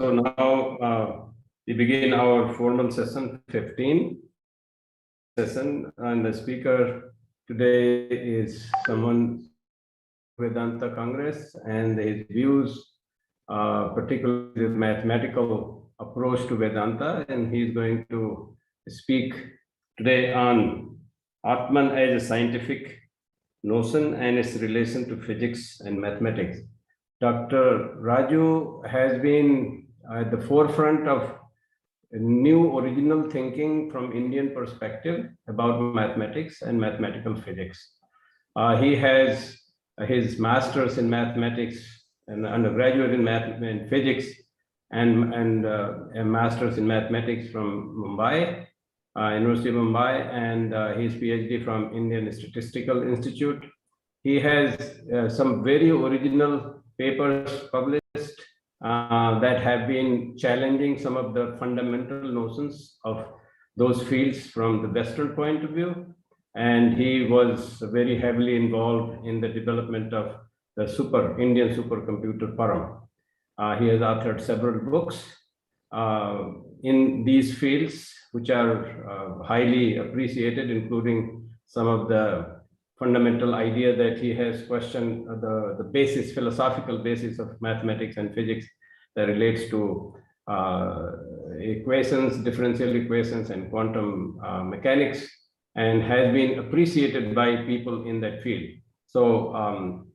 So now we begin our formal session 15 session, and the speaker today is someone Vedanta Congress, and his views, particularly the mathematical approach to Vedanta, and he's going to speak today on Atman as a scientific notion and its relation to physics and mathematics. Dr. Raju has been at the forefront of new original thinking from Indian perspective about mathematics and mathematical physics. He has his master's in mathematics and undergraduate in physics and a master's in mathematics from Mumbai, University of Mumbai, and his PhD from Indian Statistical Institute. He has some very original papers published that have been challenging some of the fundamental notions of those fields from the Western point of view. And he was very heavily involved in the development of the Indian supercomputer Param. He has authored several books in these fields, which are highly appreciated, including some of the fundamental idea that he has questioned the basis, philosophical basis of mathematics and physics that relates to equations, differential equations, and quantum mechanics, and has been appreciated by people in that field. So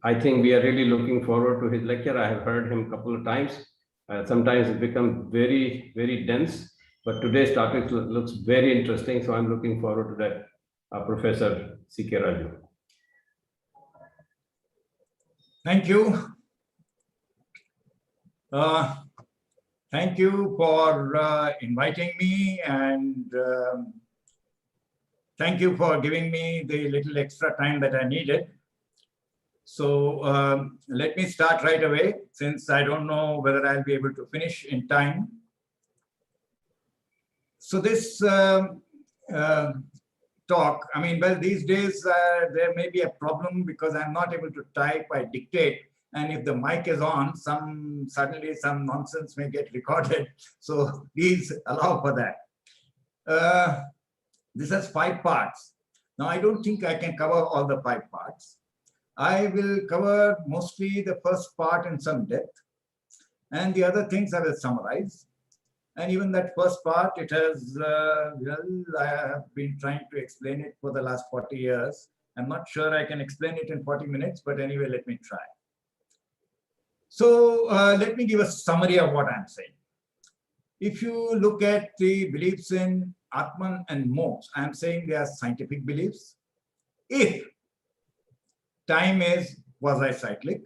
I think we are really looking forward to his lecture. I have heard him a couple of times. Sometimes it becomes very, very dense, but today's topic looks very interesting. So I'm looking forward to that, Professor C.K. Raju. Thank you. Thank you for inviting me, and thank you for giving me the little extra time that I needed. So let me start right away, since I don't know whether I'll be able to finish in time. So this talk, I mean, well, these days there may be a problem because I'm not able to type, I dictate, and if the mic is on, suddenly some nonsense may get recorded. So please allow for that. This has 5 parts. Now, I don't think I can cover all the 5 parts. I will cover mostly the first part in some depth, and the other things I will summarize. And even that first part, it has, well, I have been trying to explain it for the last 40 years. I'm not sure I can explain it in 40 minutes, but anyway, let me try. So let me give a summary of what I'm saying. If you look at the beliefs in Atman and Moksha, I'm saying they are scientific beliefs. If time is quasi-cyclic,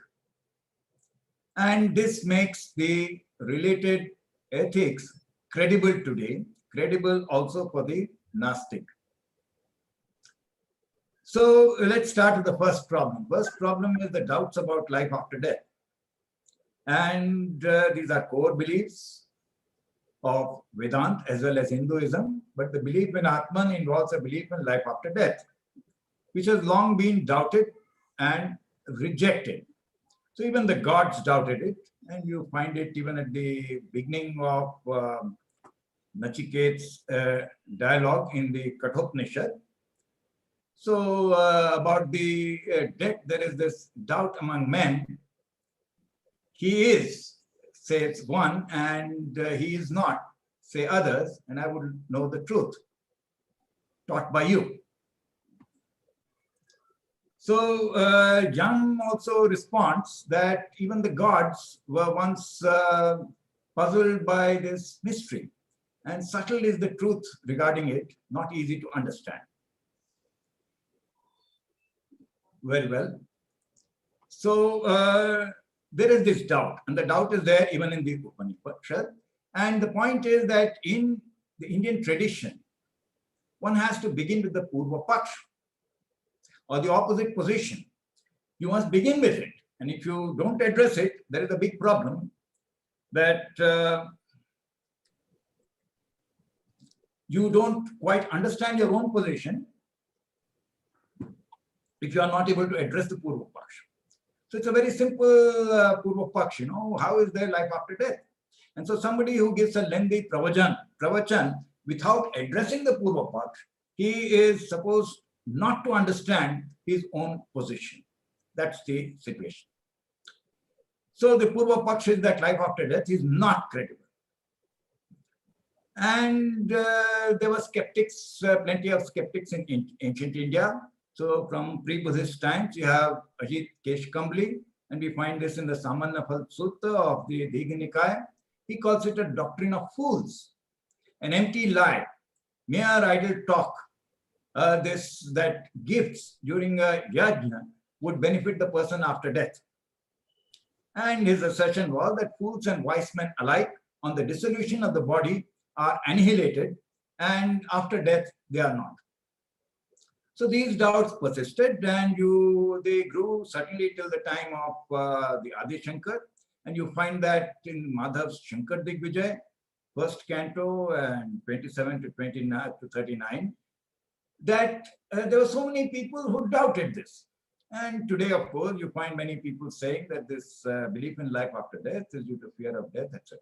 and this makes the related ethics credible today, credible also for the Gnostic. So let's start with the first problem. First problem is the doubts about life after death. And these are core beliefs of Vedanta as well as Hinduism, but the belief in Atman involves a belief in life after death, which has long been doubted and rejected. So even the gods doubted it, and you find it even at the beginning of Nachiket's dialogue in the Kathopanishad. So about the death, there is this doubt among men. He is, says one, and he is not, say others, and I would know the truth, taught by you. So Jung also responds that even the gods were once puzzled by this mystery, and subtle is the truth regarding it, not easy to understand. Very well. So there is this doubt, and the doubt is there even in the Upanishad. And the point is that in the Indian tradition, one has to begin with the Purva Paksha, or the opposite position. You must begin with it. And if you don't address it, there is a big problem that you don't quite understand your own position if you are not able to address the Purva Paksha. So it's a very simple Purva Paksha, how is there life after death? And so somebody who gives a lengthy pravachan without addressing the Purva Paksh, he is supposed not to understand his own position. That's the situation. So the Purva Paksh is that life after death is not credible. And there were skeptics, plenty of skeptics in ancient India. So from pre-Buddhist times, you have Ajit Keshkambli, and we find this in the Samannapal Sutta of the Digha Nikaya. He calls it a doctrine of fools, an empty lie, mere idle talk. That gifts during a yajna would benefit the person after death. And his assertion was that fools and wise men alike, on the dissolution of the body, are annihilated, and after death they are not. So these doubts persisted, and they grew certainly till the time of the Adi Shankar, and you find that in Madhav's Shankar Digvijay, first canto and 27 to 29 to 39, that there were so many people who doubted this. And today, of course, you find many people saying that this belief in life after death is due to fear of death, etc.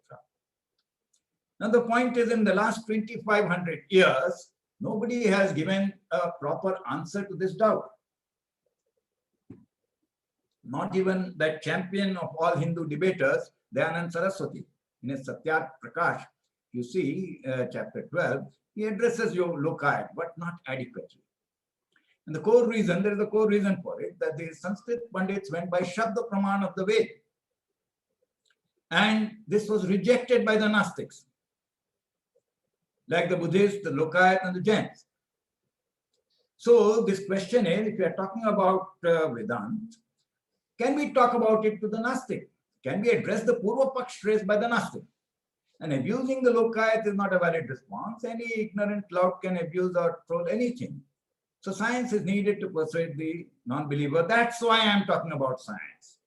Now, the point is, in the last 2,500 years, nobody has given a proper answer to this doubt. Not even that champion of all Hindu debaters, Dayanand Saraswati, in his Satyarth Prakash, you see, chapter 12, he addresses your lokayat, but not adequately. And the core reason, there is a core reason for it, that the Sanskrit Pandits went by Shabda Praman of the Ved. And this was rejected by the Gnostics, like the Buddhists, the Lokayat, and the Jains. So this question is, if we are talking about Vedanta, can we talk about it to the Gnostic? Can we address the Purva Paksh raised by the Gnostic? And abusing the Lokayat is not a valid response. Any ignorant lout can abuse or troll anything. So science is needed to persuade the non-believer. That's why I'm talking about science.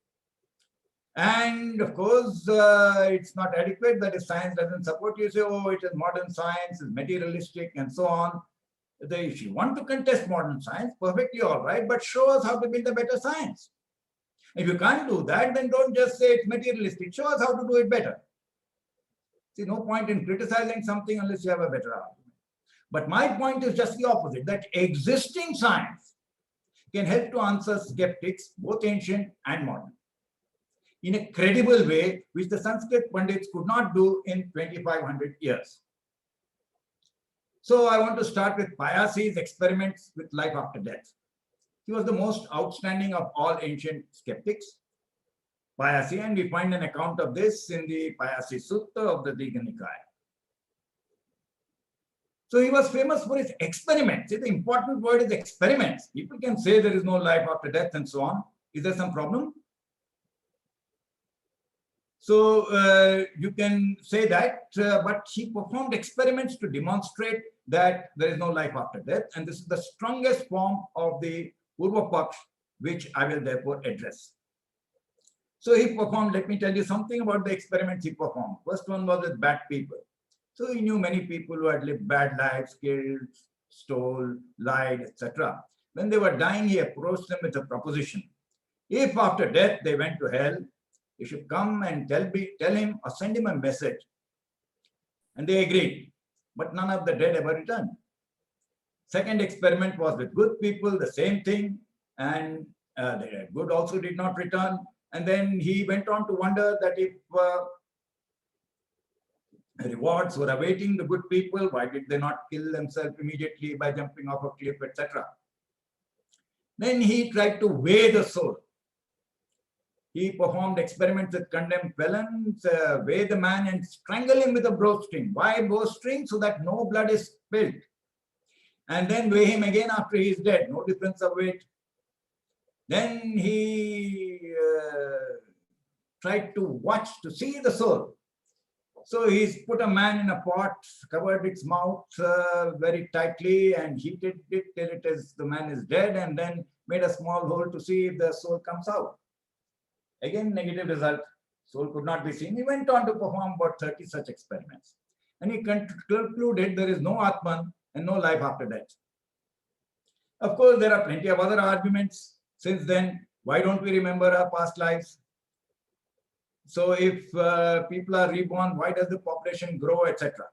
And of course, it's not adequate that if science doesn't support you, say, oh, it is modern science, it's materialistic, and so on. If you want to contest modern science, perfectly all right, but show us how to build a better science. If you can't do that, then don't just say it's materialistic. Show us how to do it better. See, no point in criticizing something unless you have a better argument. But my point is just the opposite, that existing science can help to answer skeptics, both ancient and modern, in a credible way, which the Sanskrit Pandits could not do in 2,500 years. So I want to start with Payasi's experiments with life after death. He was the most outstanding of all ancient skeptics, Payasi, and we find an account of this in the Payasi Sutta of the Digha Nikaya. So he was famous for his experiments. See, the important word is experiments. People can say there is no life after death and so on. Is there some problem? So you can say that, but he performed experiments to demonstrate that there is no life after death. And this is the strongest form of the Purva Paksh, which I will therefore address. So he performed, let me tell you something about the experiments he performed. First one was with bad people. So he knew many people who had lived bad lives, killed, stole, lied, etc. When they were dying, he approached them with a proposition. If after death they went to hell, he should come and tell him or send him a message. And they agreed, but none of the dead ever returned. Second experiment was with good people, the same thing, and the good also did not return. And then he went on to wonder that if rewards were awaiting the good people, why did they not kill themselves immediately by jumping off a cliff, etc. Then he tried to weigh the soul. He performed experiments with condemned felons, weigh the man and strangle him with a bowstring. Why bowstring? So that no blood is spilled. And then weigh him again after he is dead, no difference of weight. Then he tried to watch, to see the soul. So he's put a man in a pot, covered its mouth very tightly and heated it till the man is dead, and then made a small hole to see if the soul comes out. Again, negative result. Soul could not be seen. He went on to perform about 30 such experiments. And he concluded there is no Atman and no life after death. Of course, there are plenty of other arguments since then. Why don't we remember our past lives? So if people are reborn, why does the population grow, etc.?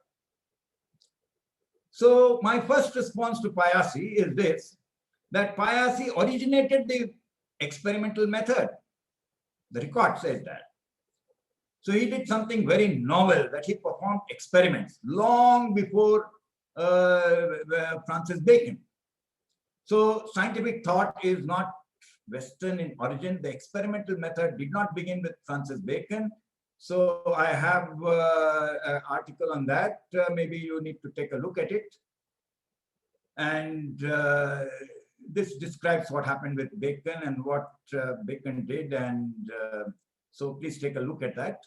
So my first response to Payasi is this, that Payasi originated the experimental method. The record says that. So he did something very novel, that he performed experiments long before Francis Bacon. So scientific thought is not Western in origin. The experimental method did not begin with Francis Bacon. So I have an article on that. Maybe you need to take a look at it. And this describes what happened with Bacon and what Bacon did. And so please take a look at that.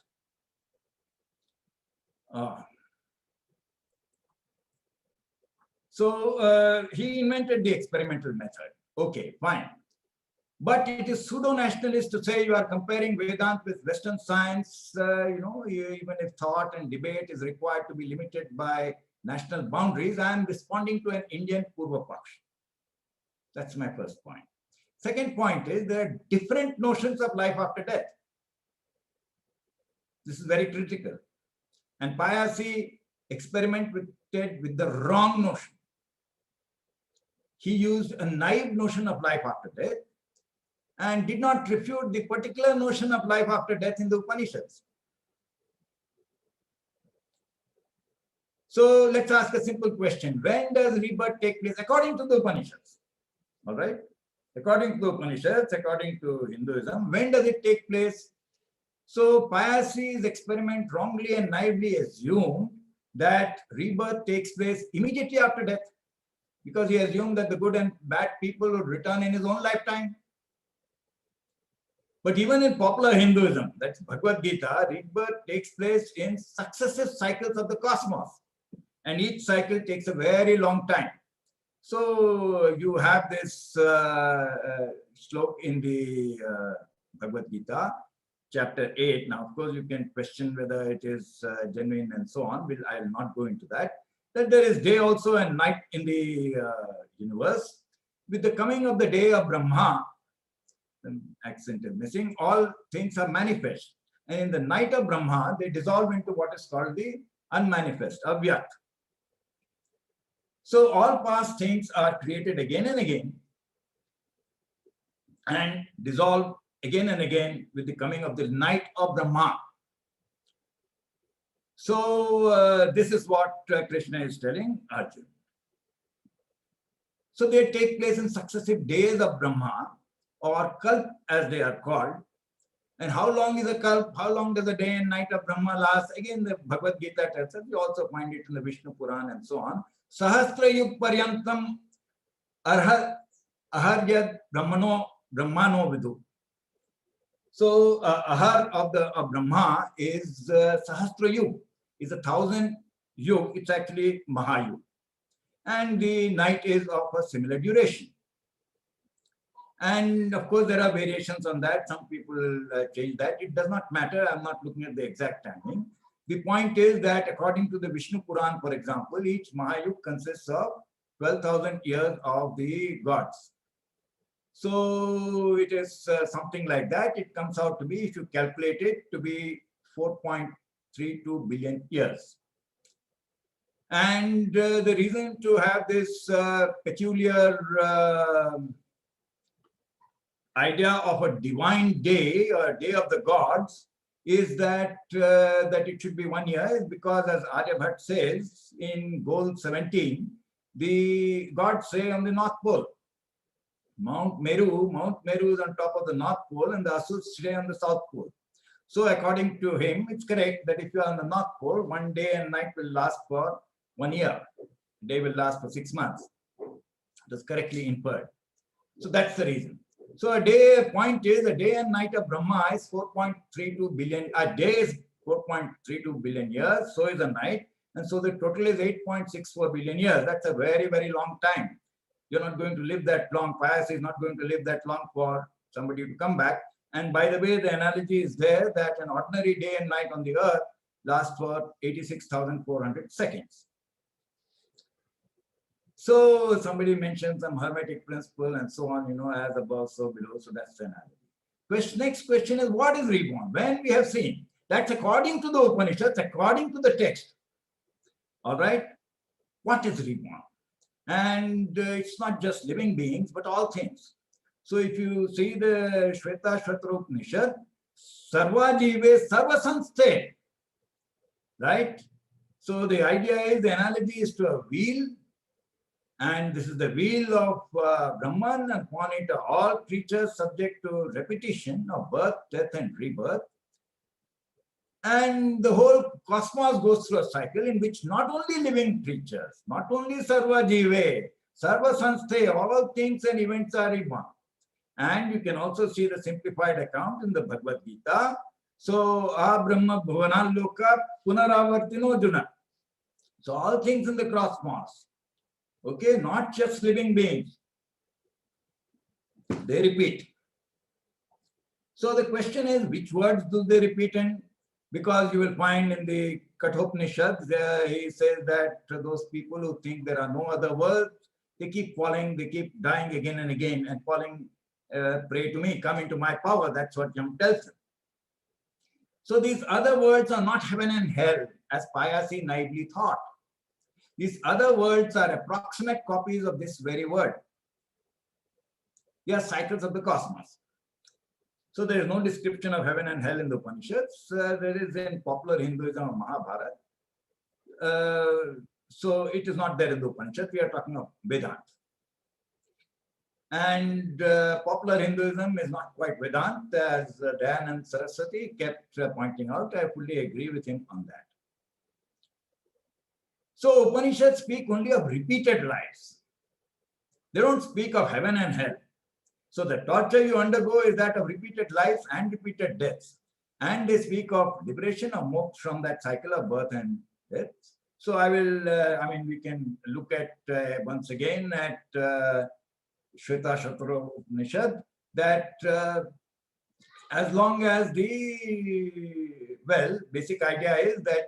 So he invented the experimental method. Okay, fine. But it is pseudo-nationalist to say you are comparing Vedanta with Western science, even if thought and debate is required to be limited by national boundaries. I am responding to an Indian Purva Paksh. That's my first point. Second point is there are different notions of life after death. This is very critical. And Payasi experimented with the wrong notion. He used a naive notion of life after death and did not refute the particular notion of life after death in the Upanishads. So let's ask a simple question. When does rebirth take place according to the Upanishads? All right? According to the Upanishads, according to Hinduism, when does it take place? So Payasi's experiment wrongly and naively assumed that rebirth takes place immediately after death, because he assumed that the good and bad people would return in his own lifetime. But even in popular Hinduism, that's Bhagavad Gita, rebirth takes place in successive cycles of the cosmos. And each cycle takes a very long time. So you have this slok in the Bhagavad Gita, chapter 8. Now, of course, you can question whether it is genuine and so on. I will not go into that. That there is day also and night in the universe. With the coming of the day of Brahma, the accent is missing, all things are manifest. And in the night of Brahma, they dissolve into what is called the unmanifest, avyat. So all past things are created again and again and dissolve again and again with the coming of the night of Brahma. So this is what Krishna is telling Arjuna. So they take place in successive days of Brahma, or kalp as they are called. And how long is a kalp? How long does a day and night of Brahma last? Again, the Bhagavad Gita tells us. We also find it in the Vishnu Puran and so on. Sahasra yug paryantam aharyad brahmano vidu. So ahar of Brahma is Sahasra yug, is 1,000 yug. It's actually Mahayug. And the night is of a similar duration. And of course, there are variations on that. Some people change that. It does not matter. I'm not looking at the exact timing. The point is that according to the Vishnu Puran, for example, each Mahayug consists of 12,000 years of the gods. So it is something like that. It comes out to be, if you calculate it, to be 4.32 billion years. And the reason to have this peculiar idea of a divine day or day of the gods is that it should be 1 year, is because, as Aryabhat says in Goal 17, the gods say on the North Pole. Mount Meru is on top of the North Pole and the Asurs stay on the South Pole. So according to him, it's correct that if you are on the North Pole, 1 day and night will last for 1 year. Day will last for 6 months. It is correctly inferred. So that's the reason. So a point is a day and night of Brahma is 4.32 billion. A day is 4.32 billion years. So is a night. And so the total is 8.64 billion years. That's a very, very long time. You're not going to live that long. Payasi is not going to live that long for somebody to come back. And by the way, the analogy is there that an ordinary day and night on the earth lasts for 86,400 seconds. So somebody mentioned some hermetic principle and so on, as above, so below. So that's the analogy. Next question is, what is reborn? When we have seen, that's according to the Upanishads, according to the text. All right? What is reborn? And it's not just living beings, but all things. So if you see the Shveta Shvatra Upanishad, Sarva Jive Sarva Sansthe, right? So the idea is, the analogy is to a wheel, and this is the wheel of Brahman, and upon it are all creatures subject to repetition of birth, death, and rebirth. And the whole cosmos goes through a cycle in which not only living creatures, not only Sarva Jive, Sarva Sansthe, all things and events are reborn. And you can also see the simplified account in the Bhagavad Gita. So, Brahma Bhavana Loka Punaravartino Juna. So, all things in the cosmos, okay, not just living beings, they repeat. So, the question is, which words do they repeat in? Because you will find in the Kathopanishads, he says that those people who think there are no other worlds, they keep falling, they keep dying again and again and falling, pray to me, come into my power. That's what Yam tells them. So these other worlds are not heaven and hell, as Payasi naively thought. These other worlds are approximate copies of this very word. They are cycles of the cosmos. So there is no description of heaven and hell in the Upanishads. There is in popular Hinduism or Mahabharata. So it is not there in the Upanishads. We are talking of Vedanta. And popular Hinduism is not quite Vedanta, as Dayanand Saraswati kept pointing out. I fully agree with him on that. So Upanishads speak only of repeated lives. They don't speak of heaven and hell. So the torture you undergo is that of repeated lives and repeated deaths. And they speak of liberation or moksha from that cycle of birth and death. So I will, we can look at once again at Shveta Shvatra Upanishad, that as long as basic idea is that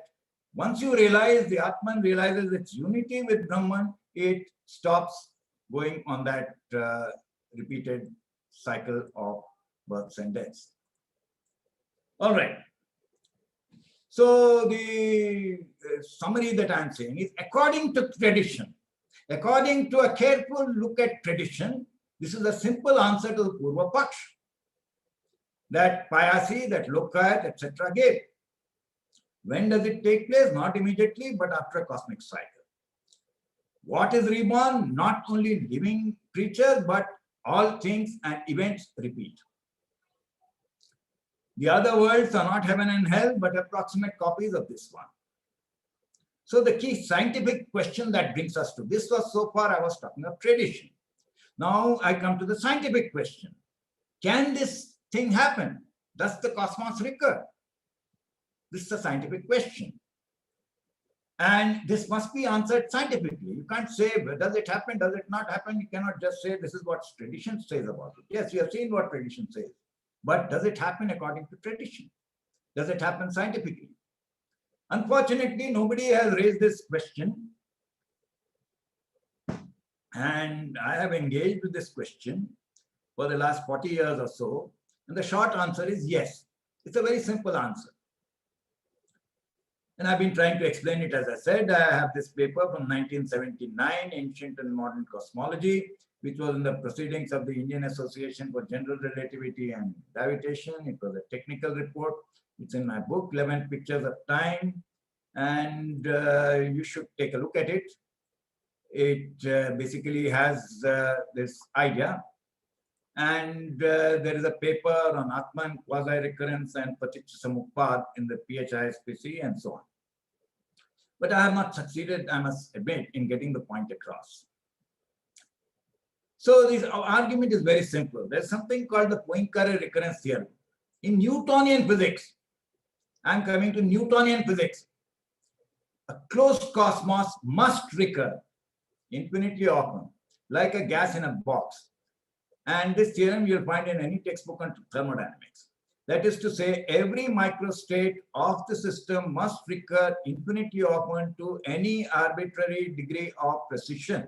once you realize, the Atman realizes its unity with Brahman, it stops going on that repeated cycle of births and deaths. All right. So the summary that I'm saying is, according to tradition, according to a careful look at tradition, this is a simple answer to the Purva Paksha that Payasi, that Lokayat, etc. gave. When does it take place? Not immediately, but after a cosmic cycle. What is reborn? Not only living creatures, but all things and events repeat. The other worlds are not heaven and hell, but approximate copies of this one. So the key scientific question that brings us to this was, so far I was talking of tradition. Now I come to the scientific question. Can this thing happen? Does the cosmos recur? This is a scientific question. And this must be answered scientifically. You can't say, does it happen, does it not happen? You cannot just say, this is what tradition says about it. Yes, you have seen what tradition says. But does it happen according to tradition? Does it happen scientifically? Unfortunately, nobody has raised this question. And I have engaged with this question for the last 40 years or so. And the short answer is yes. It's a very simple answer. And I've been trying to explain it. As I said, I have this paper from 1979, Ancient and Modern Cosmology, which was in the proceedings of the Indian Association for General Relativity and Gravitation. It was a technical report. It's in my book, 11 Pictures of Time. And you should take a look at it. It basically has this idea. And there is a paper on Atman, quasi-recurrence, and Paticca in the PHISPC, and so on. But I have not succeeded, I must admit, in getting the point across. So this argument is very simple. There's something called the Poincare recurrence theorem. In Newtonian physics, I'm coming to Newtonian physics, a closed cosmos must recur infinitely often, like a gas in a box. And this theorem you'll find in any textbook on thermodynamics. That is to say, every microstate of the system must recur infinitely often to any arbitrary degree of precision,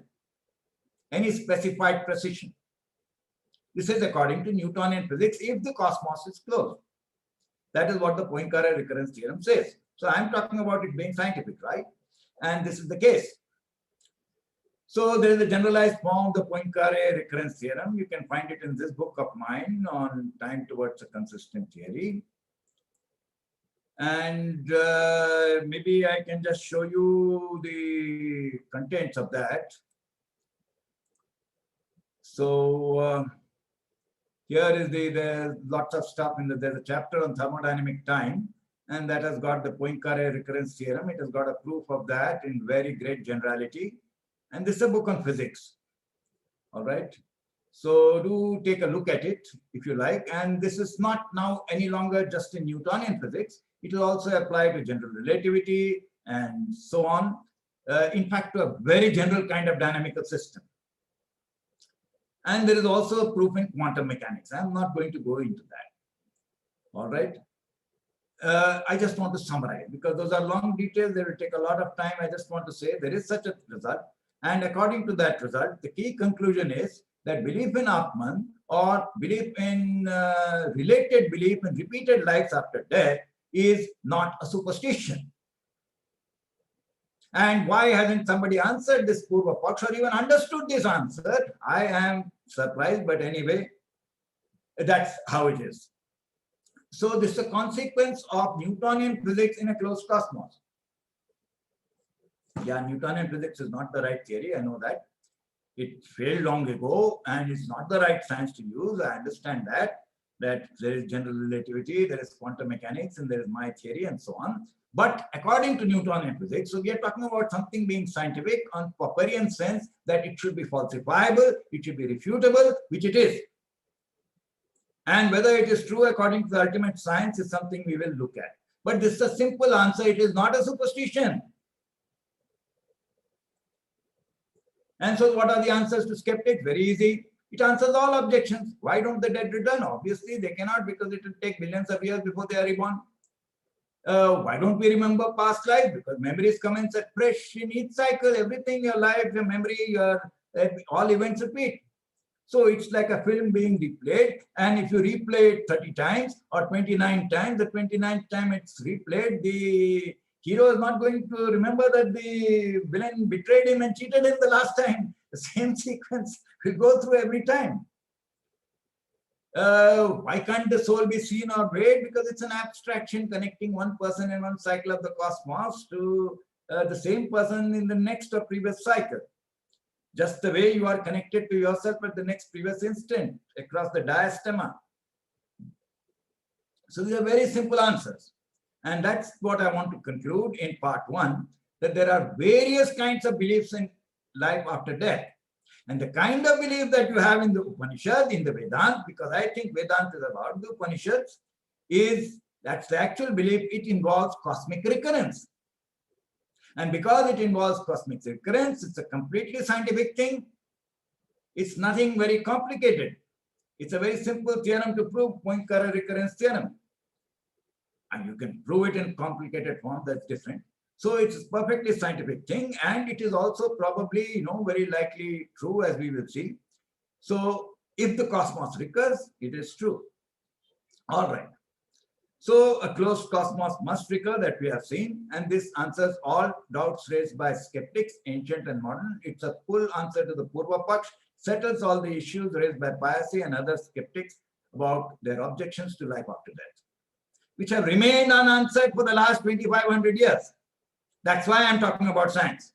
any specified precision. This is according to Newtonian physics if the cosmos is closed. That is what the Poincare recurrence theorem says. So I'm talking about it being scientific, right? And this is the case. So there is a generalized form of the Poincare recurrence theorem. You can find it in this book of mine on Time Towards a Consistent Theory. And maybe I can just show you the contents of that. So here is there's lots of stuff in there's a chapter on thermodynamic time, and that has got the Poincare recurrence theorem. It has got a proof of that in very great generality. And this is a book on physics. All right. So do take a look at it if you like. And this is not now any longer just in Newtonian physics. It will also apply to general relativity and so on. In fact, to a very general kind of dynamical system. And there is also a proof in quantum mechanics. I'm not going to go into that. All right. I just want to summarize because those are long details. They will take a lot of time. I just want to say there is such a result. And according to that result, the key conclusion is that belief in Atman or belief in related belief in repeated lives after death is not a superstition. And why hasn't somebody answered this Purva Paksha or even understood this answer? I am surprised, but anyway, that's how it is. So this is a consequence of Newtonian physics in a closed cosmos. Yeah, Newtonian physics is not the right theory, I know that. It failed long ago and it's not the right science to use. I understand that there is general relativity, there is quantum mechanics, and there is my theory and so on. But according to Newtonian physics, so we are talking about something being scientific on Popperian sense that it should be falsifiable, it should be refutable, which it is. And whether it is true according to the ultimate science is something we will look at. But this is a simple answer. It is not a superstition. And so what are the answers to skeptics? Very easy. It answers all objections. Why don't the dead return? Obviously, they cannot because it will take billions of years before they are reborn. Why don't we remember past life? Because memories come and set fresh in each cycle. Everything, your life, your memory, all events repeat. So it's like a film being replayed. And if you replay it 30 times or 29 times, the 29th time it's replayed, the hero is not going to remember that the villain betrayed him and cheated him the last time. The same sequence will go through every time. Why can't the soul be seen or weighed? Because it's an abstraction connecting one person in one cycle of the cosmos to the same person in the next or previous cycle. Just the way you are connected to yourself at the next previous instant across the diastema. So these are very simple answers. And that's what I want to conclude in part one, that there are various kinds of beliefs in life after death. And the kind of belief that you have in the Upanishad, in the Vedanta, because I think Vedanta is about the Upanishads, that's the actual belief. It involves cosmic recurrence. And because it involves cosmic recurrence, it's a completely scientific thing. It's nothing very complicated. It's a very simple theorem to prove, Poincare recurrence theorem. And you can prove it in complicated form, that's different. So it's a perfectly scientific thing, and it is also probably, very likely true, as we will see. So if the cosmos recurs, it is true. All right. So a closed cosmos must recur, that we have seen, and this answers all doubts raised by skeptics, ancient and modern. It's a full answer to the Purva Paksh, settles all the issues raised by Piaci and other skeptics about their objections to life after death, which have remained unanswered for the last 2,500 years. That's why I'm talking about science.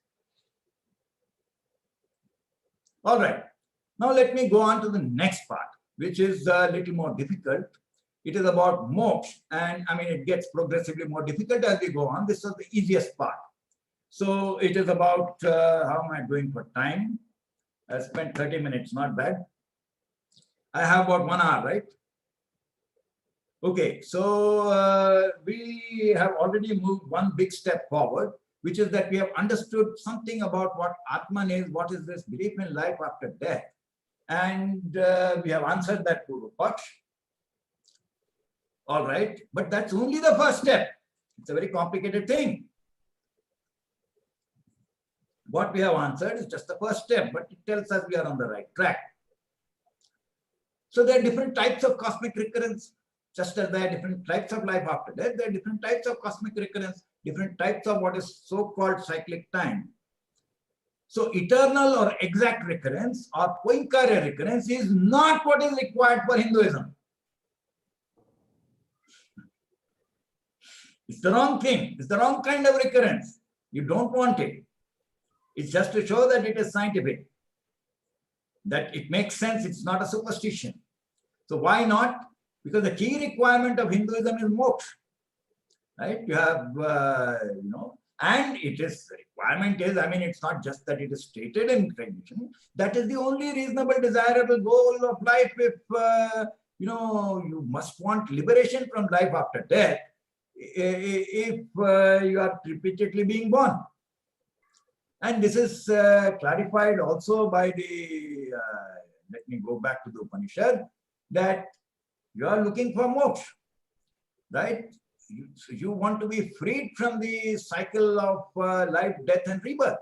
All right. Now let me go on to the next part, which is a little more difficult. It is about moksha, and it gets progressively more difficult as we go on. This is the easiest part. So it is about, how am I doing for time? I spent 30 minutes, not bad. I have about 1 hour, right? Okay, so we have already moved one big step forward, which is that we have understood something about what Atman is, what is this belief in life after death. And we have answered that Purva Paksh. All right, but that's only the first step. It's a very complicated thing. What we have answered is just the first step, but it tells us we are on the right track. So there are different types of cosmic recurrence. Just as there are different types of life after death, there are different types of cosmic recurrence, different types of what is so-called cyclic time. So eternal or exact recurrence or Poinkara recurrence is not what is required for Hinduism. It's the wrong thing. It's the wrong kind of recurrence. You don't want it. It's just to show that it is scientific, that it makes sense. It's not a superstition. So why not? Because the key requirement of Hinduism is moksha, right? You have, and it is, requirement is, I mean, it's not just that it is stated in tradition. That is the only reasonable, desirable goal of life. If, you must want liberation from life after death, if you are repeatedly being born. And this is clarified also by the, let me go back to the Upanishad, that you are looking for moksha, right? You want to be freed from the cycle of life, death, and rebirth.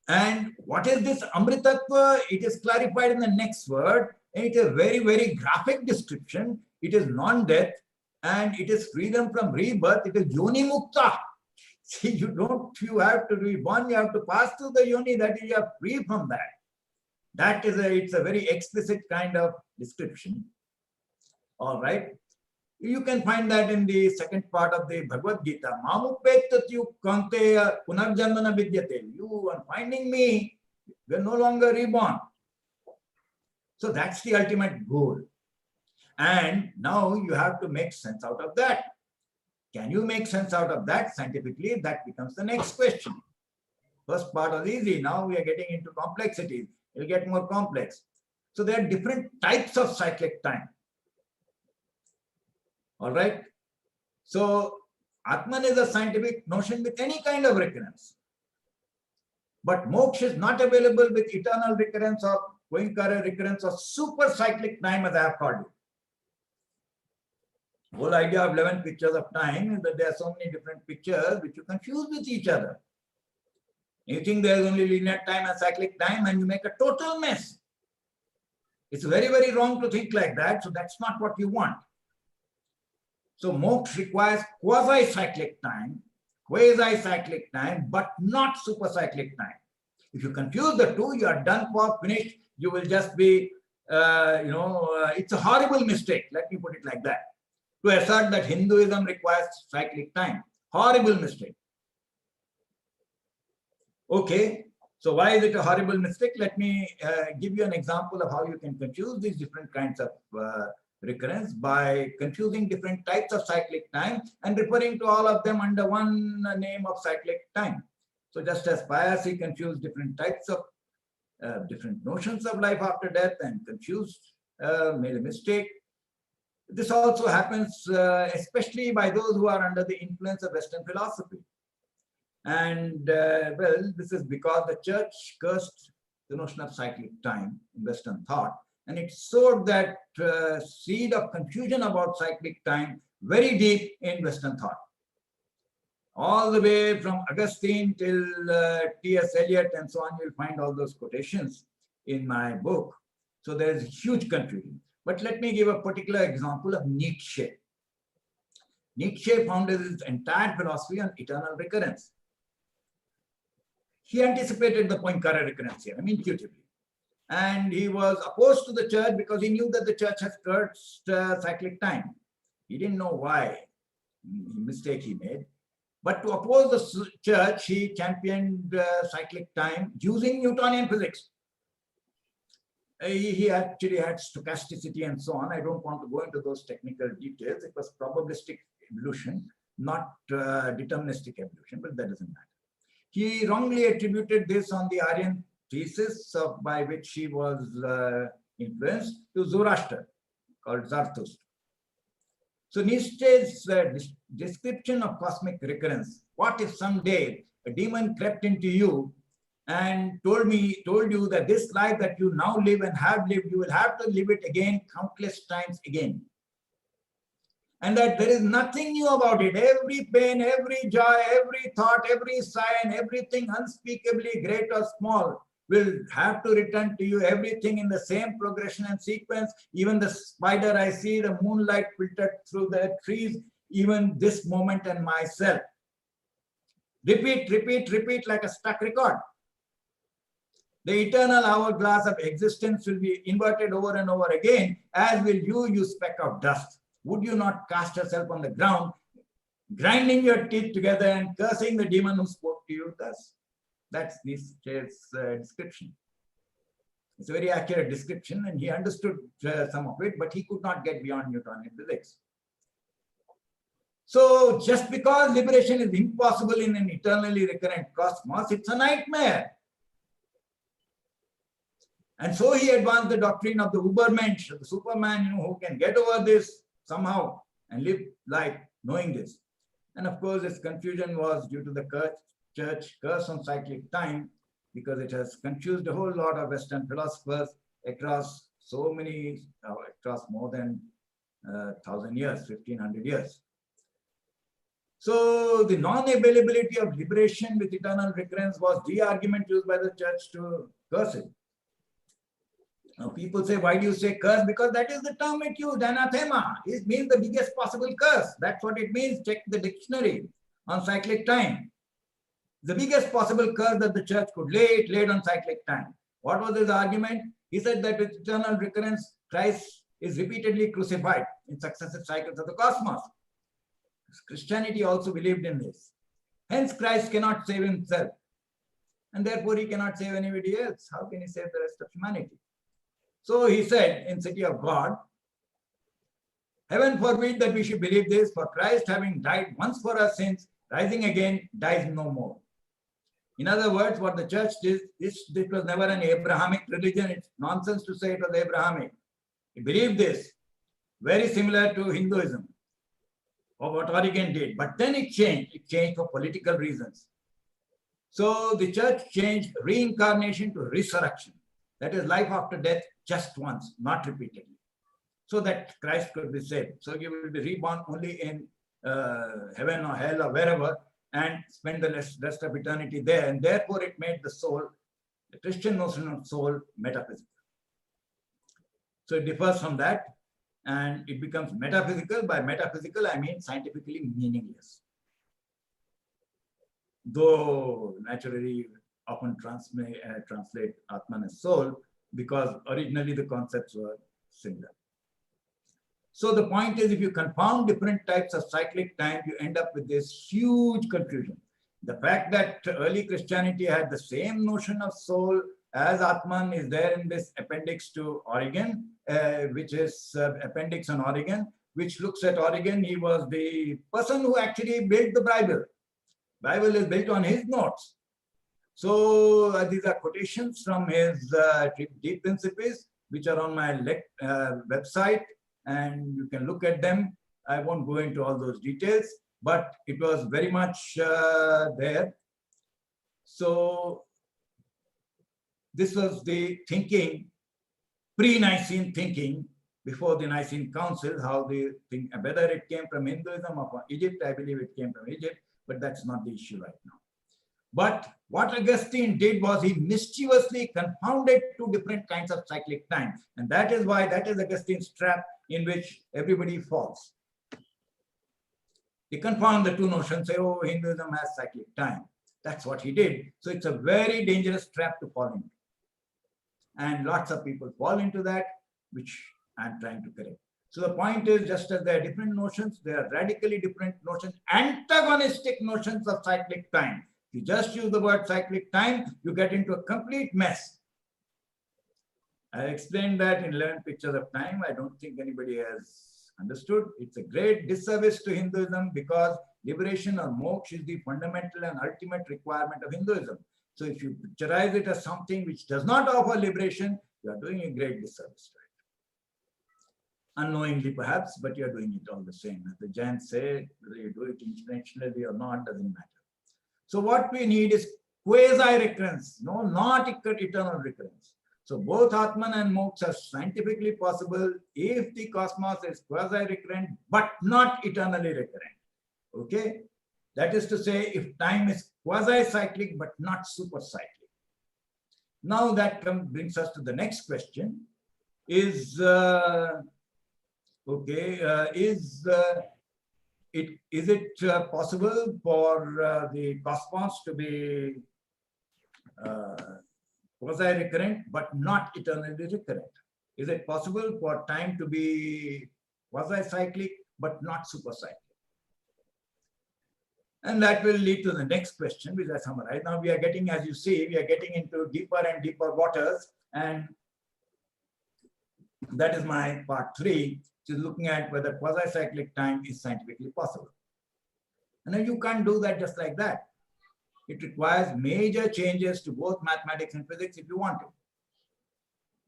And what is this Amritatva? It is clarified in the next word. And it is a very, very graphic description. It is non-death and it is freedom from rebirth. It is yoni mukta. See, you have to be born, you have to pass through the yoni, that is, you are free from that. That is it's a very explicit kind of description. All right. You can find that in the second part of the Bhagavad Gita. Mamupettatyu kanteya punarjanmana vidyate. You are finding me, you are no longer reborn. So that's the ultimate goal. And now you have to make sense out of that. Can you make sense out of that scientifically? That becomes the next question. First part was easy. Now we are getting into complexities. It will get more complex. So there are different types of cyclic time. All right. So Atman is a scientific notion with any kind of recurrence. But moksha is not available with eternal recurrence or Poinkara recurrence or super cyclic time, as I have called it. The whole idea of 11 pictures of time is that there are so many different pictures which you confuse with each other. You think there is only linear time and cyclic time and you make a total mess. It's very, very wrong to think like that. So that's not what you want. So moksha requires quasi-cyclic time, quasi-cyclic time, but not super-cyclic time. If you confuse the two, you are done for, finished. You will just be, it's a horrible mistake. Let me put it like that. To assert that Hinduism requires cyclic time. Horrible mistake. Okay, so why is it a horrible mistake? Let me give you an example of how you can confuse these different kinds of recurrence by confusing different types of cyclic time and referring to all of them under one name of cyclic time. So just as Pius, he confused different types of different notions of life after death and confused, made a mistake. This also happens especially by those who are under the influence of Western philosophy. And well, this is because the church cursed the notion of cyclic time in Western thought, and it sowed that seed of confusion about cyclic time very deep in Western thought. All the way from Augustine till T.S. Eliot and so on, you'll find all those quotations in my book. So there's huge confusion. But let me give a particular example of Nietzsche. Nietzsche founded his entire philosophy on eternal recurrence. He anticipated the Poinkara recurrence here, intuitively. And he was opposed to the church because he knew that the church has cursed cyclic time. He didn't know why, mistake he made. But to oppose the church, he championed cyclic time using Newtonian physics. He actually had stochasticity and so on. I don't want to go into those technical details. It was probabilistic evolution, not deterministic evolution, but that doesn't matter. He wrongly attributed this on the Aryan thesis by which he was influenced to Zoroaster, called Zarathustra. So Nietzsche's description of cosmic recurrence, what if someday a demon crept into you and told you that this life that you now live and have lived, you will have to live it again countless times again. And that there is nothing new about it. Every pain, every joy, every thought, every sigh, and everything unspeakably great or small will have to return to you everything in the same progression and sequence. Even the spider I see, the moonlight filtered through the trees, even this moment and myself. Repeat, repeat, repeat like a stuck record. The eternal hourglass of existence will be inverted over and over again, as will you, you speck of dust. Would you not cast yourself on the ground, grinding your teeth together and cursing the demon who spoke to you thus? That's this description. It's a very accurate description, and he understood some of it, but he could not get beyond Newtonian physics. So just because liberation is impossible in an eternally recurrent cosmos, it's a nightmare. And so he advanced the doctrine of the Ubermensch, the Superman, who can get over this somehow and live life knowing this. And of course, this confusion was due to the church curse on cyclic time, because it has confused a whole lot of Western philosophers across so many, across more than 1,000 years, 1,500 years. So the non-availability of liberation with eternal recurrence was the argument used by the church to curse it. Now people say, why do you say curse? Because that is the term it used, anathema. It means the biggest possible curse. That's what it means. Check the dictionary on cyclic time. The biggest possible curse that the church could lay, it laid on cyclic time. What was his argument? He said that with eternal recurrence, Christ is repeatedly crucified in successive cycles of the cosmos. Christianity also believed in this. Hence, Christ cannot save himself. And therefore, he cannot save anybody else. How can he save the rest of humanity? So he said in City of God, heaven forbid that we should believe this, for Christ, having died once for our sins, rising again, dies no more. In other words, what the church did, this was never an Abrahamic religion. It's nonsense to say it was Abrahamic. He believed this, very similar to Hinduism, or what Origen did. But then it changed. It changed for political reasons. So the church changed reincarnation to resurrection. That is life after death just once, not repeatedly. So that Christ could be saved. So you will be reborn only in heaven or hell or wherever, and spend the rest of eternity there. And therefore it made the soul, the Christian notion of soul, metaphysical. So it differs from that, and it becomes metaphysical. By metaphysical, I mean scientifically meaningless. Though naturally often translate Atman as soul, because originally the concepts were similar. So the point is, if you confound different types of cyclic time, you end up with this huge confusion. The fact that early Christianity had the same notion of soul as Atman is there in this appendix to Origen, which is appendix on Origen, which looks at Origen. He was the person who actually built the Bible. Bible is built on his notes. So these are quotations from his De Principis, which are on my website, and you can look at them. I won't go into all those details, but it was very much there. So this was the thinking, pre-Nicene thinking, before the Nicene Council, how they think, whether it came from Hinduism or from Egypt. I believe it came from Egypt, but that's not the issue right now. But what Augustine did was he mischievously confounded two different kinds of cyclic time. And that is why, that is Augustine's trap in which everybody falls. He confound the two notions, say, oh, Hinduism has cyclic time. That's what he did. So it's a very dangerous trap to fall into. And lots of people fall into that, which I'm trying to correct. So the point is, just as there are different notions, there are radically different notions, antagonistic notions of cyclic time. If you just use the word cyclic time, you get into a complete mess. I explained that in 11 Pictures of Time. I don't think anybody has understood. It's a great disservice to Hinduism, because liberation or moksha is the fundamental and ultimate requirement of Hinduism. So if you picturize it as something which does not offer liberation, you are doing a great disservice to it. Unknowingly perhaps, but you are doing it all the same. As the Jains say, whether you do it intentionally or not, doesn't matter. So what we need is quasi-recurrence, no, not eternal recurrence. So both Atman and moksha are scientifically possible if the cosmos is quasi-recurrent, but not eternally recurrent. Okay? That is to say, if time is quasi-cyclic, but not super-cyclic. Now that brings us to the next question: is it possible for the cosmos to be quasi-recurrent but not eternally recurrent? Is it possible for time to be quasi-cyclic but not super-cyclic? And that will lead to the next question, which I summarize. Now we are getting, as you see, we are getting into deeper and deeper waters, and that is my part 3, which is looking at whether quasi-cyclic time is scientifically possible. And then you can't do that just like that. It requires major changes to both mathematics and physics if you want to.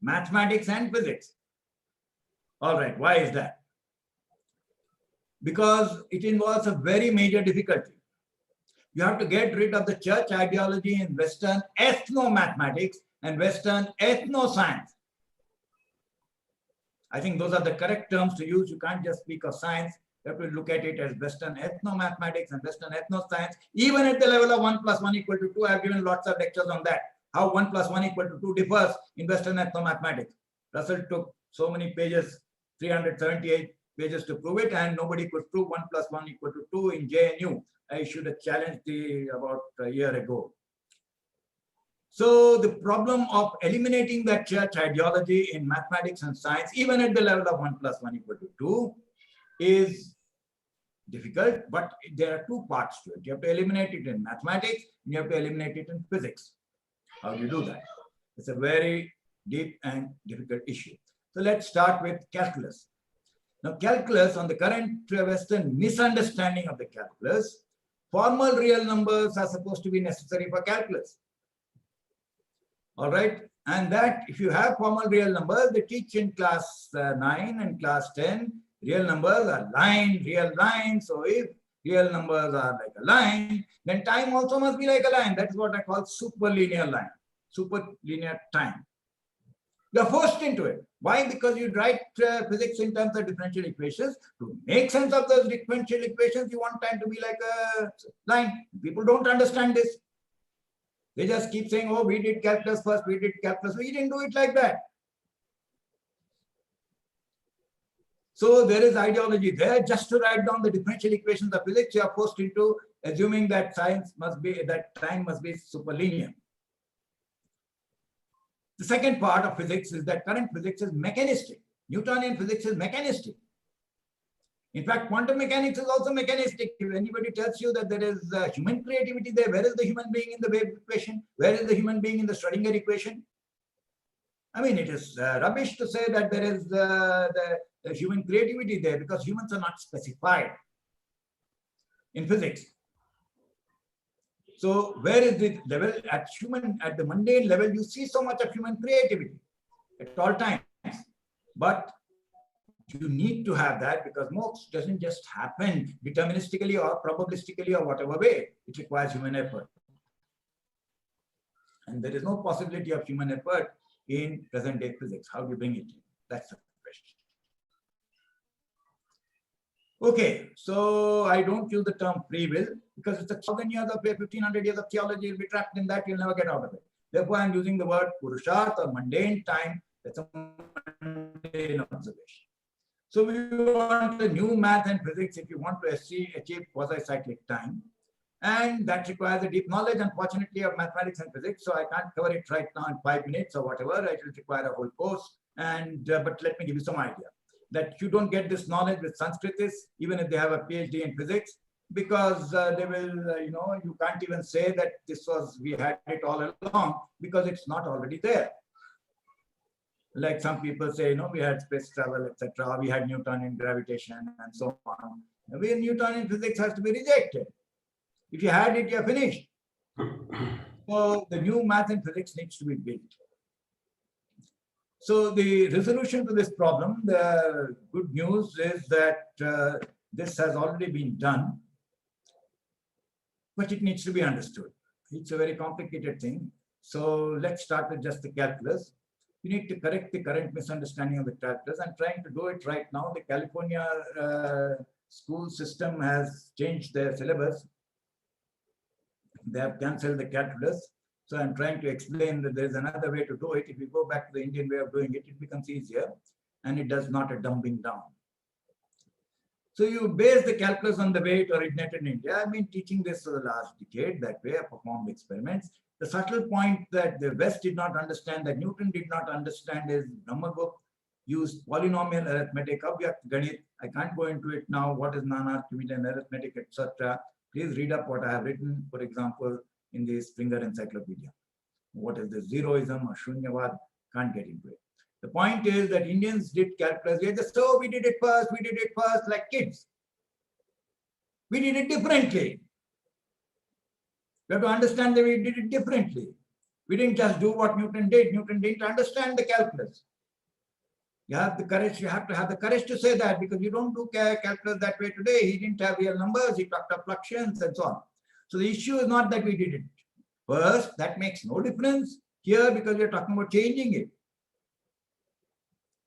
Mathematics and physics. All right, why is that? Because it involves a very major difficulty. You have to get rid of the church ideology in Western ethno-mathematics and Western ethno-science. I think those are the correct terms to use. You can't just speak of science. You have to look at it as Western ethno-mathematics and Western ethno-science. Even at the level of 1 + 1 = 2, I have given lots of lectures on that. How 1 + 1 = 2 differs in Western ethno-mathematics. Russell took so many pages, 378 pages to prove it, and nobody could prove 1 + 1 = 2 in JNU. I should have challenged about a year ago. So the problem of eliminating that church ideology in mathematics and science, even at the level of 1 + 1 = 2, is difficult, but there are 2 parts to it. You have to eliminate it in mathematics, and you have to eliminate it in physics. How do you do that? It's a very deep and difficult issue. So let's start with calculus. Now, calculus, on the current Western misunderstanding of the calculus, formal real numbers are supposed to be necessary for calculus. All right. And that if you have formal real numbers, they teach in class 9 and class 10, real numbers are real lines. So if real numbers are like a line, then time also must be like a line. That's what I call superlinear line, superlinear time. You're forced into it. Why? Because you write physics in terms of differential equations. To make sense of those differential equations, you want time to be like a line. People don't understand this. They just keep saying, oh, we did calculus first, we did calculus. We didn't do it like that. So there is ideology there. Just to write down the differential equations of physics, you are forced into assuming that time must be superlinear. The second part of physics is that current physics is mechanistic. Newtonian physics is mechanistic. In fact, quantum mechanics is also mechanistic. If anybody tells you that there is human creativity there, where is the human being in the wave equation? Where is the human being in the Schrödinger equation? I mean, it is rubbish to say that there is the human creativity there, because humans are not specified in physics. So where is the level at the mundane level, you see so much of human creativity at all times. But you need to have that, because moksha doesn't just happen deterministically or probabilistically or whatever way. It requires human effort. And there is no possibility of human effort in present day physics. How do you bring it in? That's the question. Okay, so I don't use the term free will, because it's 1,000 years of 1,500 years of theology. You'll be trapped in that, you'll never get out of it. Therefore, I'm using the word purusharth, or mundane time. That's a mundane observation. So we want a new math and physics if you want to achieve quasi-cyclic time. And that requires a deep knowledge, unfortunately, of mathematics and physics. So I can't cover it right now in 5 minutes or whatever. It will require a whole course. But let me give you some idea. That you don't get this knowledge with Sanskritists, even if they have a PhD in physics, because they will, you can't even say that we had it all along, because it's not already there. Like some people say, we had space travel, etc. We had Newtonian gravitation and so on. Newtonian physics has to be rejected. If you had it, you're finished. So the new math and physics needs to be built. So the resolution to this problem, the good news is that this has already been done, but it needs to be understood. It's a very complicated thing. So let's start with just the calculus. You need to correct the current misunderstanding of the calculus. I'm trying to do it right now. The California school system has changed their syllabus. They have cancelled the calculus. So I'm trying to explain that there's another way to do it. If you go back to the Indian way of doing it, it becomes easier and it does not a dumbing down. So you base the calculus on the way it originated in India. I've been teaching this for the last decade, that way I performed experiments. The subtle point that the West did not understand, that Newton did not understand, is Brahma book used polynomial arithmetic, Abhyakt Ganit. I can't go into it now, what is non-Archimedean arithmetic, etc. Please read up what I have written, for example, in the Springer Encyclopedia. What is the zeroism or shunyavad? Can't get into it. The point is that Indians did calculus. We did it first, like kids. We did it differently. You have to understand that we did it differently. We didn't just do what Newton did. Newton didn't understand the calculus. You have the courage, you have to have the courage to say that, because you don't do calculus that way today. He didn't have real numbers, he talked of fluxions and so on. So the issue is not that we did it first, that makes no difference here, because we're talking about changing it.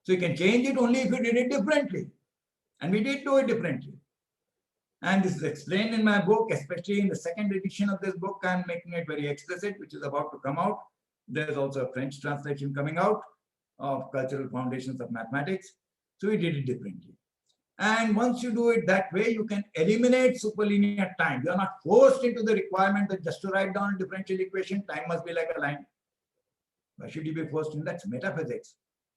So you can change it only if you did it differently. And we did do it differently. And this is explained in my book, especially in the second edition of this book. I'm making it very explicit, which is about to come out. There's also a French translation coming out of Cultural Foundations of Mathematics. So we did it differently. And once you do it that way, you can eliminate superlinear time. You are not forced into the requirement that just to write down a differential equation, time must be like a line. Why should you be forced in? That's metaphysics.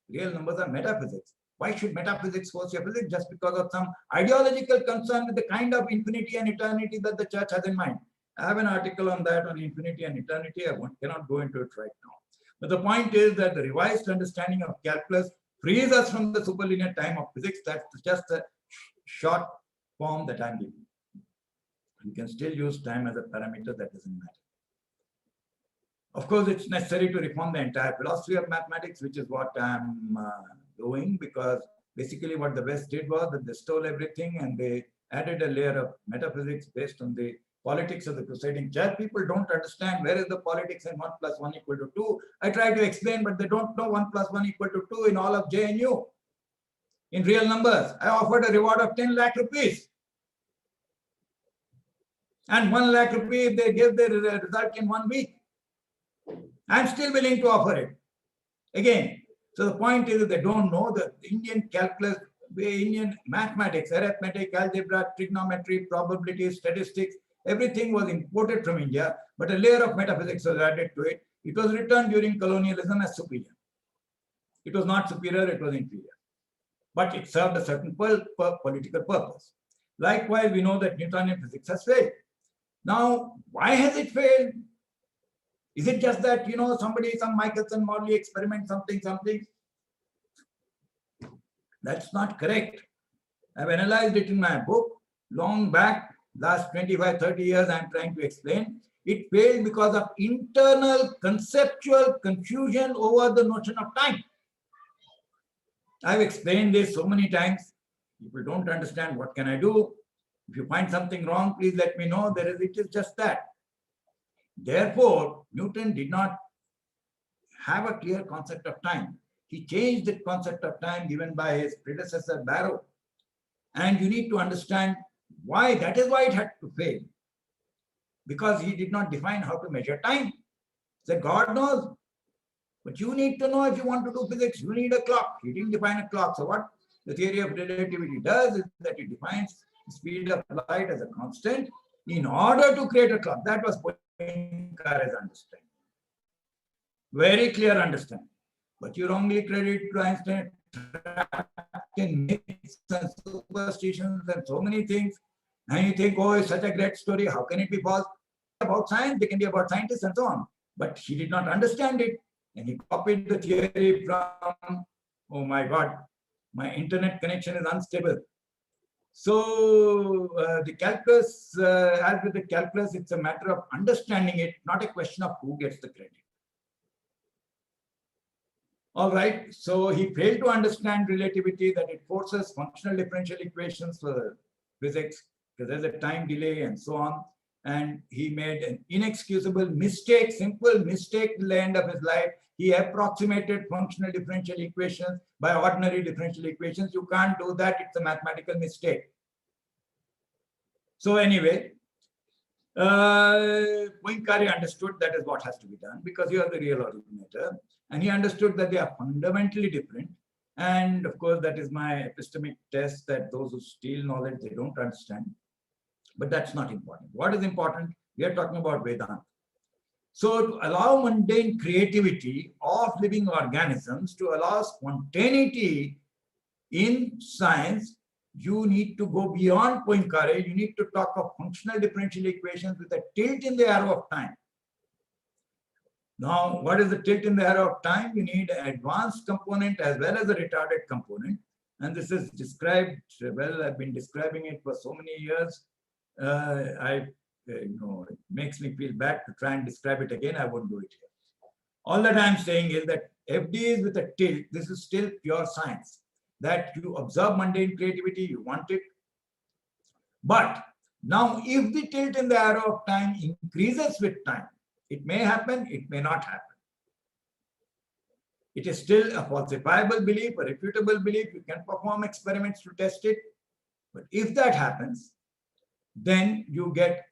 Real numbers are metaphysics. Why should metaphysics force your physics? Just because of some ideological concern with the kind of infinity and eternity that the church has in mind. I have an article on that, on infinity and eternity. I cannot go into it right now. But the point is that the revised understanding of calculus frees us from the superlinear time of physics. That's just a short form that I'm giving. You can still use time as a parameter, that doesn't matter. Of course, it's necessary to reform the entire philosophy of mathematics, which is what I'm doing, because basically what the West did was that they stole everything and they added a layer of metaphysics based on the politics of the crusading church. People don't understand where is the politics in 1 + 1 = 2. I try to explain, but they don't know 1 + 1 = 2 in all of JNU. In real numbers, I offered a reward of 10 lakh rupees. And 1 lakh rupee if they give the result in 1 week. I'm still willing to offer it. Again, so the point is that they don't know the Indian calculus, the Indian mathematics, arithmetic, algebra, trigonometry, probability, statistics, everything was imported from India, but a layer of metaphysics was added to it. It was returned during colonialism as superior. It was not superior, it was inferior. But it served a certain political purpose. Likewise, we know that Newtonian physics has failed. Now, why has it failed? Is it just that, some Michelson Morley experiment, something? That's not correct. I've analyzed it in my book long back, last 25, 30 years, I'm trying to explain. It failed because of internal conceptual confusion over the notion of time. I've explained this so many times. If you don't understand, what can I do? If you find something wrong, please let me know. It is just that. Therefore, Newton did not have a clear concept of time. He changed the concept of time given by his predecessor, Barrow. And you need to understand why. That is why it had to fail. Because he did not define how to measure time. So God knows. But you need to know, if you want to do physics, you need a clock. He didn't define a clock. So what the theory of relativity does is that it defines the speed of light as a constant in order to create a clock. That was Poincaré's understanding. Very clear understanding. But you wrongly credit to Einstein in myths and superstitions and so many things. And you think, oh, it's such a great story. How can it be false? About science, they can be about scientists and so on. But he did not understand it. And he copied the theory from, oh my God, my internet connection is unstable. So the calculus, as with the calculus, it's a matter of understanding it, not a question of who gets the credit. All right, so he failed to understand relativity, that it forces functional differential equations for physics, because there's a time delay and so on. And he made an inexcusable mistake, simple mistake till the end of his life. He approximated functional differential equations by ordinary differential equations. You can't do that, it's a mathematical mistake. So anyway, Poincare understood that is what has to be done because he was the real originator, and he understood that they are fundamentally different. And of course, that is my epistemic test that those who steal knowledge, they don't understand. But that's not important. What is important? We are talking about Vedanta. So to allow mundane creativity of living organisms, to allow spontaneity in science, you need to go beyond Poincare. You need to talk of functional differential equations with a tilt in the arrow of time. Now, what is the tilt in the arrow of time? You need an advanced component as well as a retarded component. And this is described, well, I've been describing it for so many years. It makes me feel bad to try and describe it again. I won't do it here. All that I'm saying is that FD is with a tilt. This is still pure science. That you observe mundane creativity, you want it. But now, if the tilt in the arrow of time increases with time, it may happen, it may not happen. It is still a falsifiable belief, a refutable belief. You can perform experiments to test it. But if that happens, then you get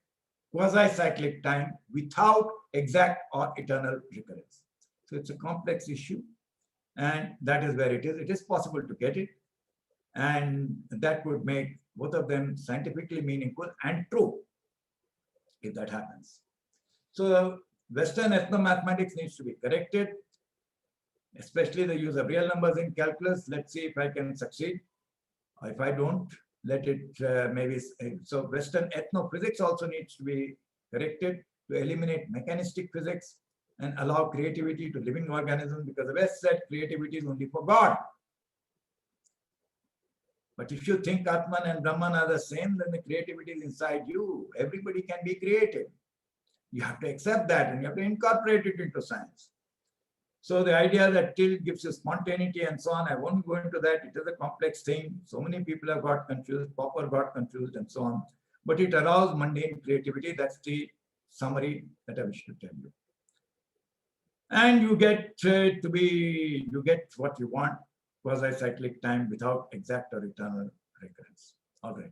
quasi-cyclic time without exact or eternal recurrence. So it's a complex issue, and that is where it is. It is possible to get it, and that would make both of them scientifically meaningful and true if that happens. So Western ethnomathematics needs to be corrected, especially the use of real numbers in calculus. Let's see if I can succeed. If I don't, let it maybe. So Western ethnophysics also needs to be corrected to eliminate mechanistic physics and allow creativity to living organisms, because the West said creativity is only for God. But if you think Atman and Brahman are the same, then the creativity is inside you. Everybody can be creative. You have to accept that and you have to incorporate it into science. So the idea that tilt gives you spontaneity and so on, I won't go into that. It is a complex thing. So many people have got confused, Popper got confused and so on. But it allows mundane creativity. That's the summary that I wish to tell you. And you get you get what you want, quasi-cyclic time without exact or eternal recurrence. All right.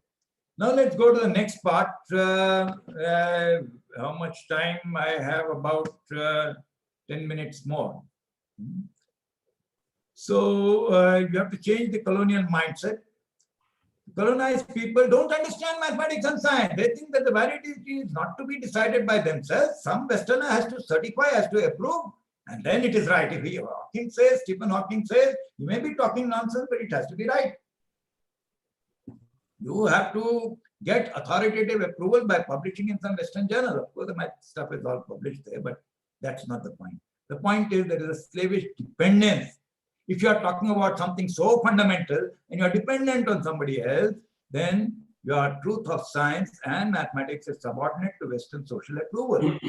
Now let's go to the next part. How much time I have? About 10 minutes more. So you have to change the colonial mindset. Colonized people don't understand mathematics and science. They think that the validity is not to be decided by themselves. Some Westerner has to certify, has to approve, and then it is right. If Stephen Hawking says, you may be talking nonsense, but it has to be right. You have to get authoritative approval by publishing in some Western journal. Of course, the math stuff is all published there, but that's not the point. The point is there is a slavish dependence. If you are talking about something so fundamental and you are dependent on somebody else, then your truth of science and mathematics is subordinate to Western social approval.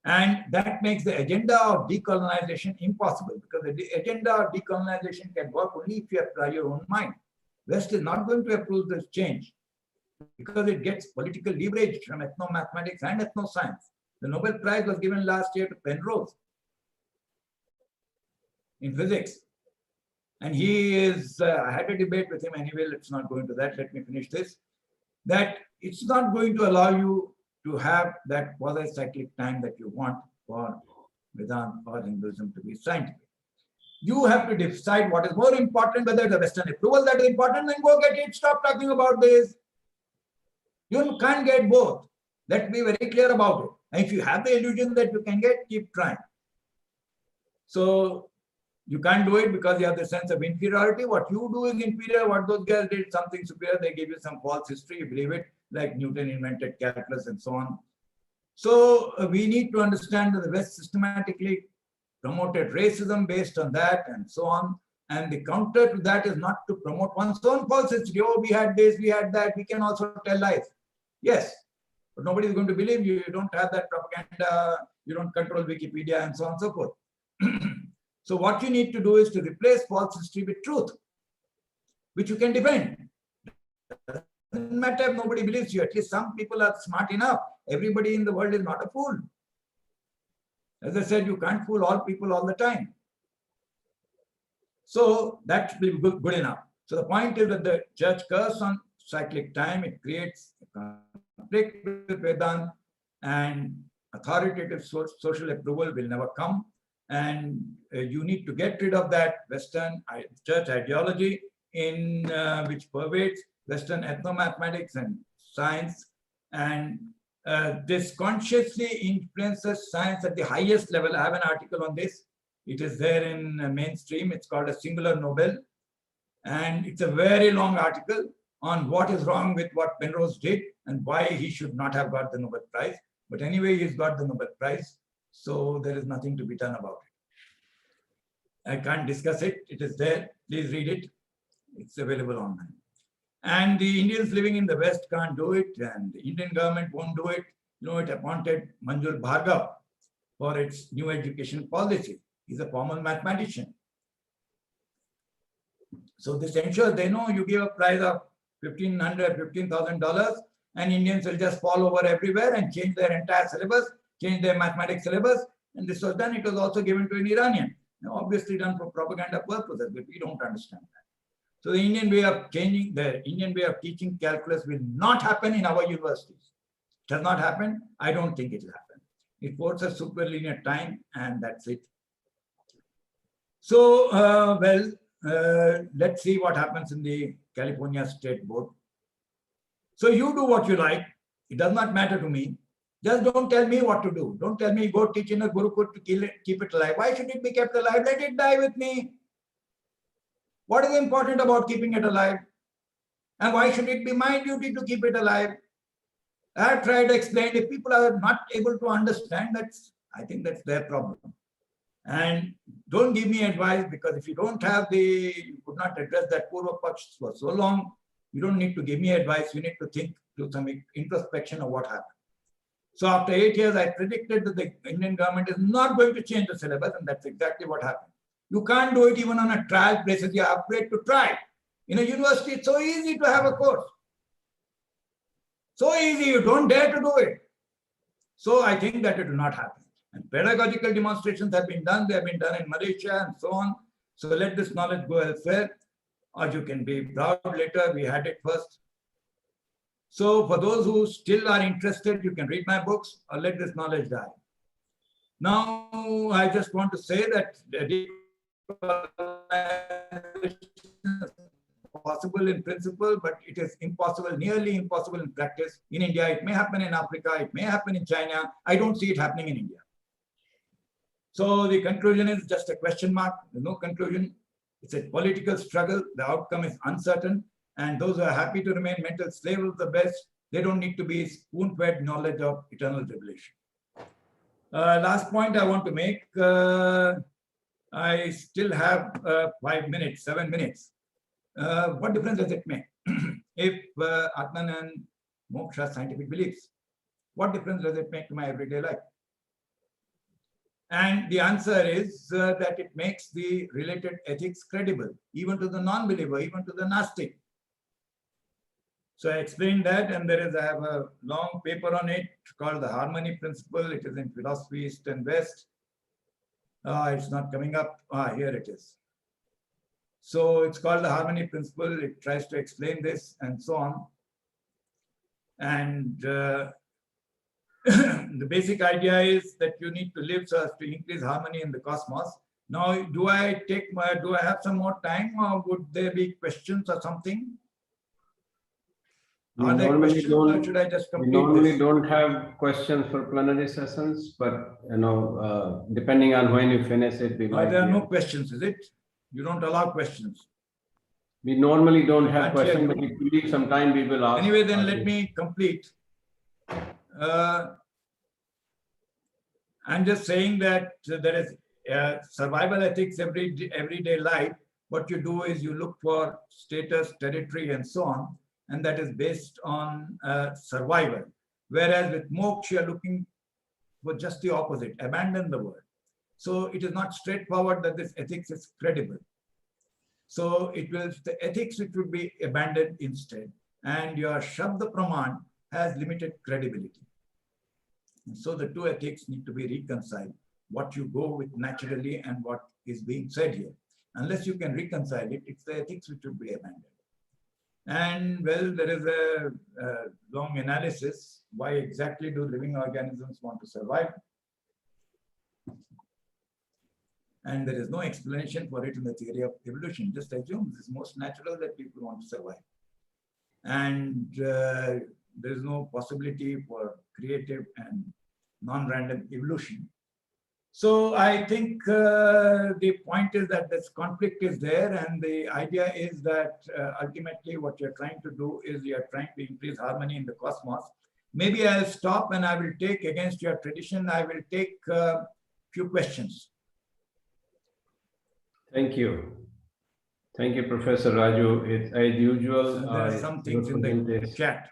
And that makes the agenda of decolonization impossible, because the agenda of decolonization can work only if you apply your own mind. West is not going to approve this change because it gets political leverage from ethnomathematics and ethnoscience. The Nobel Prize was given last year to Penrose in physics. And he is, I had a debate with him anyway, let's not go into that, let me finish this, that it's not going to allow you to have that quasi-cyclic time that you want for Vedanta or Hinduism to be scientific. You have to decide what is more important, whether it's a Western approval that is important, then go get it, stop talking about this. You can't get both. Let's be very clear about it. And if you have the illusion that you can get, keep trying. So you can't do it because you have the sense of inferiority. What you do is inferior. What those guys did, something superior. They give you some false history. You believe it, like Newton invented calculus and so on. So we need to understand that the West systematically promoted racism based on that and so on. And the counter to that is not to promote one's own false history. Oh, we had this, we had that. We can also tell lies. Yes, but nobody is going to believe you. You don't have that propaganda. You don't control Wikipedia and so on and so forth. So what you need to do is to replace false history with truth, which you can defend. Doesn't matter if nobody believes you. At least some people are smart enough. Everybody in the world is not a fool. As I said, you can't fool all people all the time. So that should be good enough. So the point is that the church curse on cyclic time, it creates a conflict with Vedanta, and authoritative social approval will never come. And you need to get rid of that Western church ideology in which pervades Western ethnomathematics and science, and this consciously influences science at the highest level. I have an article on this. It is there in mainstream. It's called A Singular Nobel. And it's a very long article on what is wrong with what Penrose did and why he should not have got the Nobel Prize. But anyway, he's got the Nobel Prize, so there is nothing to be done about it. I can't discuss it. It is there. Please read it. It's available online. And the Indians living in the West can't do it, and the Indian government won't do it. You know, it appointed Manjul Bhargava for its new education policy. He's a formal mathematician. So this ensures they know you give a prize of $15,000 and Indians will just fall over everywhere and change their entire syllabus, change their mathematics syllabus. And this was done. It was also given to an Iranian. Now, obviously done for propaganda purposes, but we don't understand that. So the Indian way of changing, the Indian way of teaching calculus will not happen in our universities. It has not happened. I don't think it will happen. It forces superlinear time, and that's it. So, let's see what happens in the California State Board. So you do what you like. It does not matter to me. Just don't tell me what to do. Don't tell me go teach in a Gurukul to keep it alive. Why should it be kept alive? Let it die with me. What is important about keeping it alive? And why should it be my duty to keep it alive? I have tried to explain. If people are not able to understand, I think that's their problem. And don't give me advice, because if you don't have you could not address that Purva Paksh for so long, you don't need to give me advice. You need to think, do some introspection of what happened. So after 8 years, I predicted that the Indian government is not going to change the syllabus, and that's exactly what happened. You can't do it even on a trial basis. You're afraid to try. In a university, it's so easy to have a course. So easy, you don't dare to do it. So I think that it will not happen. And pedagogical demonstrations have been done. They have been done in Malaysia and so on. So let this knowledge go elsewhere, or you can be proud later. We had it first. So for those who still are interested, you can read my books or let this knowledge die. Now, I just want to say that possible in principle, but it is impossible, nearly impossible in practice. In India, it may happen in Africa, it may happen in China. I don't see it happening in India. So the conclusion is just a question mark. There's no conclusion. It's a political struggle. The outcome is uncertain. And those who are happy to remain mental slaves of the best, they don't need to be spoon-fed knowledge of eternal revelation. Last point I want to make. I still have 5 minutes, 7 minutes. What difference does it make if Atman and Moksha scientific beliefs? What difference does it make to my everyday life? And the answer is that it makes the related ethics credible, even to the non-believer, even to the Gnostic. So I explained that, and I have a long paper on it called the Harmony Principle. It is in Philosophy East and West. It's not coming up. Here it is. So it's called the Harmony Principle. It tries to explain this and so on. And the basic idea is that you need to live so as to increase harmony in the cosmos. Now, do I have some more time, or would there be questions or something? Are there questions, or should I just complete this? We normally don't have questions for plenary sessions, but depending on when you finish it, we might. There are no questions, is it? You don't allow questions. We normally don't have questions, but if you leave some time, we will ask. Anyway, then let me complete. I'm just saying that there is survival ethics, everyday life. What you do is you look for status, territory, and so on, and that is based on survival. Whereas with moksha, you're looking for just the opposite, abandon the world. So it is not straightforward that this ethics is credible. So the ethics which would be abandoned instead, and your Shabda Praman has limited credibility. And so the two ethics need to be reconciled, what you go with naturally and what is being said here. Unless you can reconcile it, it's the ethics which would be abandoned. And well, there is a long analysis. Why exactly do living organisms want to survive? And there is no explanation for it in the theory of evolution. Just assume it's most natural that people want to survive. And there is no possibility for creative and non-random evolution. So I think the point is that this conflict is there, and the idea is that ultimately what you're trying to do is you're trying to increase harmony in the cosmos. Maybe I'll stop and I will take, against your tradition, I will take a few questions. Thank you. Thank you, Professor Raju. It's as usual. So there are some things in the chat.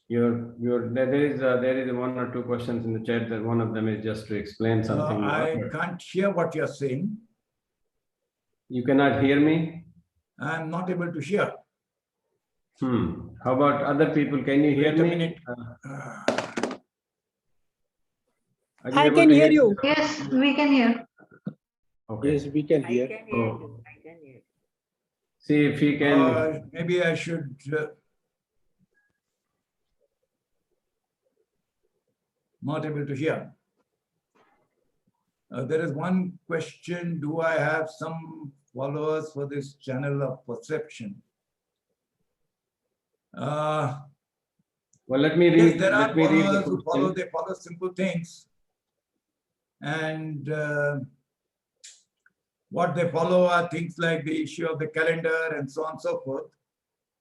There is one or two questions in the chat, that one of them is just to explain something. I can't hear what you're saying. You cannot hear me? I'm not able to hear. How about other people? Can you hear me? I can hear you. Yes, we can hear. Okay. Yes, we can hear. I can hear. See if he can. Maybe I should. Not able to hear. There is one question. Do I have some followers for this channel of perception? Well, let me read. Yes, there are followers who they follow simple things. And what they follow are things like the issue of the calendar and so on and so forth.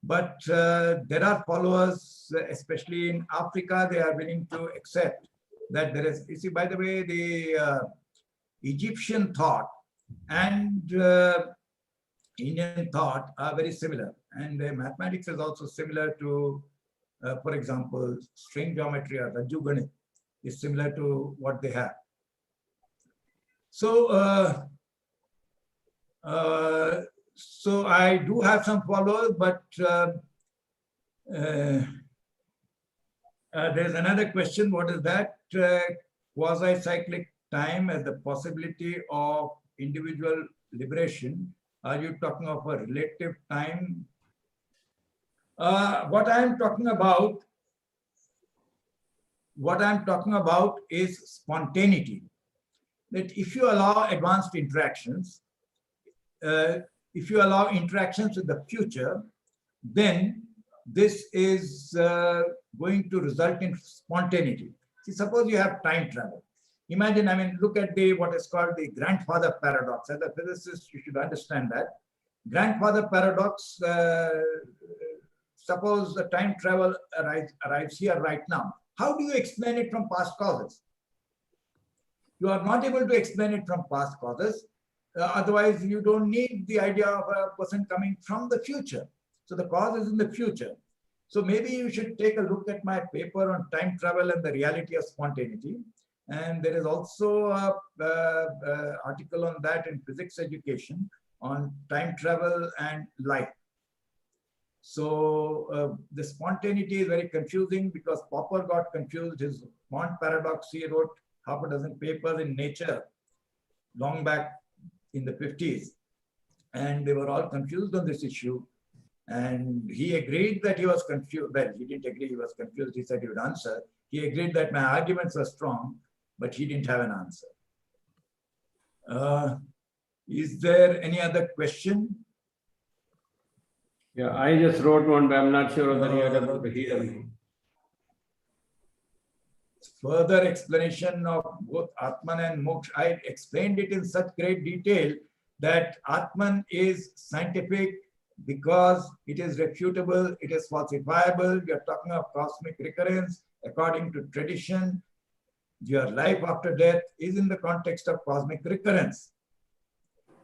But there are followers, especially in Africa, they are willing to accept that there is, you see, by the way, the Egyptian thought and Indian thought are very similar. And mathematics is also similar to, for example, string geometry or Raju Ganit is similar to what they have. So, so I do have some followers, but there's another question. What is that? Quasi-cyclic time as the possibility of individual liberation. Are you talking of a relative time? What I'm talking about is spontaneity. That if you allow advanced interactions, if you allow interactions with the future, then this is going to result in spontaneity. See, suppose you have time travel. Imagine, I mean, look at what is called the grandfather paradox. As a physicist, you should understand that. Grandfather paradox, suppose the time travel arrives here right now. How do you explain it from past causes? You are not able to explain it from past causes. Otherwise, you don't need the idea of a person coming from the future. So the cause is in the future. So maybe you should take a look at my paper on time travel and the reality of spontaneity. And there is also an article on that in physics education on time travel and life. So the spontaneity is very confusing because Popper got confused. His Mont paradox, he wrote half a dozen papers in Nature long back in the 50s. And they were all confused on this issue. And he agreed that he was confused. Well, he didn't agree he was confused. He said he would answer. He agreed that my arguments were strong, but he didn't have an answer. Is there any other question? Yeah, I just wrote one, but I'm not sure whether you are able to hear me. Further explanation of both Atman and Moksha. I explained it in such great detail that Atman is scientific because it is refutable, it is falsifiable. We are talking of cosmic recurrence. According to tradition, your life after death is in the context of cosmic recurrence.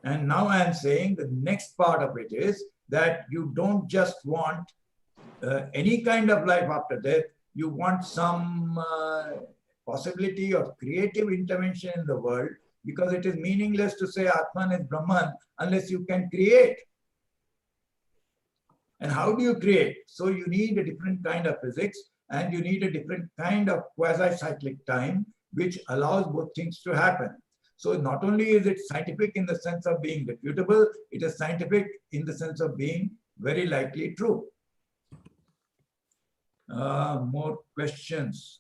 And now I am saying the next part of it is that you don't just want any kind of life after death, you want some possibility of creative intervention in the world, because it is meaningless to say Atman is Brahman unless you can create. And how do you create? So you need a different kind of physics and you need a different kind of quasi-cyclic time, which allows both things to happen. So not only is it scientific in the sense of being refutable, it is scientific in the sense of being very likely true. More questions.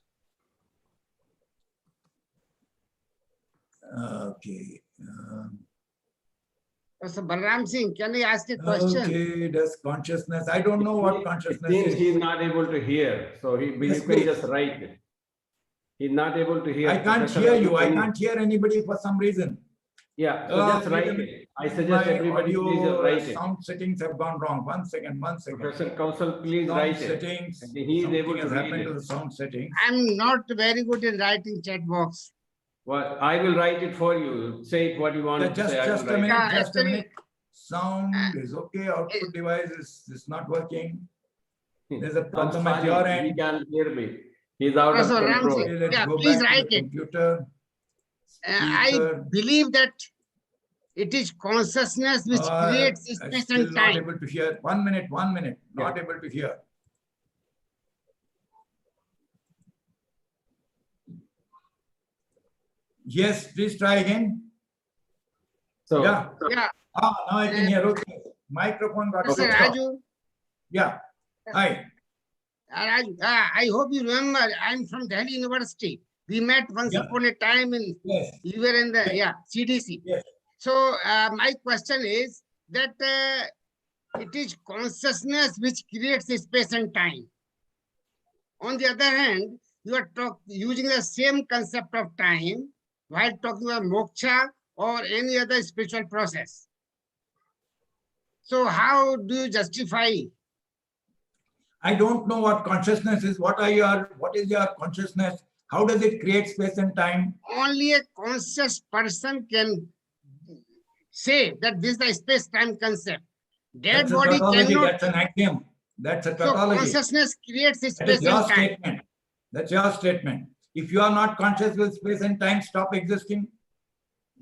Okay. So Balram Singh, can I ask a question? Okay, does consciousness, I don't know what consciousness It seems is. he's not able to hear, so you Yes, can please. just write it. He's not able to hear. I can't Professor hear Raju, you. I can can't hear anybody for some reason. Yeah, so just wait a write minute. it. I suggest My everybody please just audio write it. sound settings have gone wrong. One second. Professor Kaushal, please Sound write it. settings. And he is Something able to has read happened to it. the sound settings. I'm not very good in writing chat box. Well, I will write it for you. Say it what you want Yeah, to say. I just will a write minute. it. Just a Actually, minute. Sound is okay. Output device is not working. There's a problem at your He end. can't hear me. He's out of Professor Ram control. Singh, Okay, let's yeah, go please back to write the it. computer. I Speaker. believe that it is consciousness which creates I'm space still and not time. able to hear. 1 minute. Not able to hear. Yes, please try again. So, Yeah. Yeah, Now I can hear. Okay. Microphone got Professor switched off. Raju, Yeah. Hi. Raju, I hope you remember, I'm from Delhi University. We met once Yeah. upon a time in, Yes. you were in the, CDC. Yes. So my question is that it is consciousness which creates space and time. On the other hand, you are using the same concept of time while talking about moksha or any other spiritual process. So how do you justify? I don't know what consciousness is. What is your consciousness? How does it create space and time? Only a conscious person can say that this is the space-time concept. Dead That's a body tautology. cannot. That's an axiom. That's a So tautology. consciousness creates That space is your and time. statement. That's your statement. If you are not conscious, will space and time stop existing?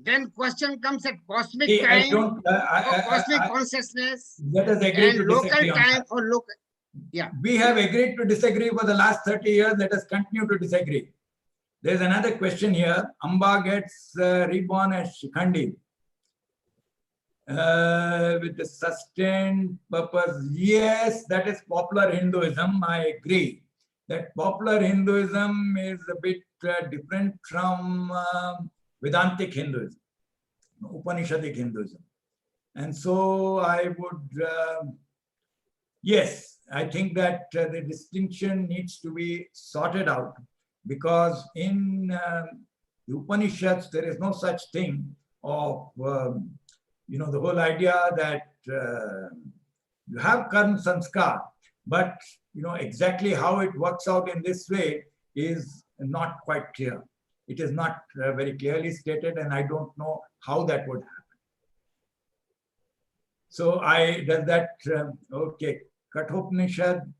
Then question comes at cosmic Hey, I time don't. or cosmic consciousness Let us agree and to local disagree on time that. or local. Yeah. We have agreed to disagree for the last 30 years. Let us continue to disagree. There's another question here. Amba gets reborn as Shikhandi with the sustained purpose. Yes, that is popular Hinduism. I agree that popular Hinduism is a bit different from Vedantic Hinduism, Upanishadic Hinduism. And so I would, yes, I think that the distinction needs to be sorted out, because in the Upanishads, there is no such thing of, the whole idea that you have karma sanskar, but, exactly how it works out in this way is not quite clear. It is not very clearly stated, and I don't know how that would happen. So okay, Kathopanishad.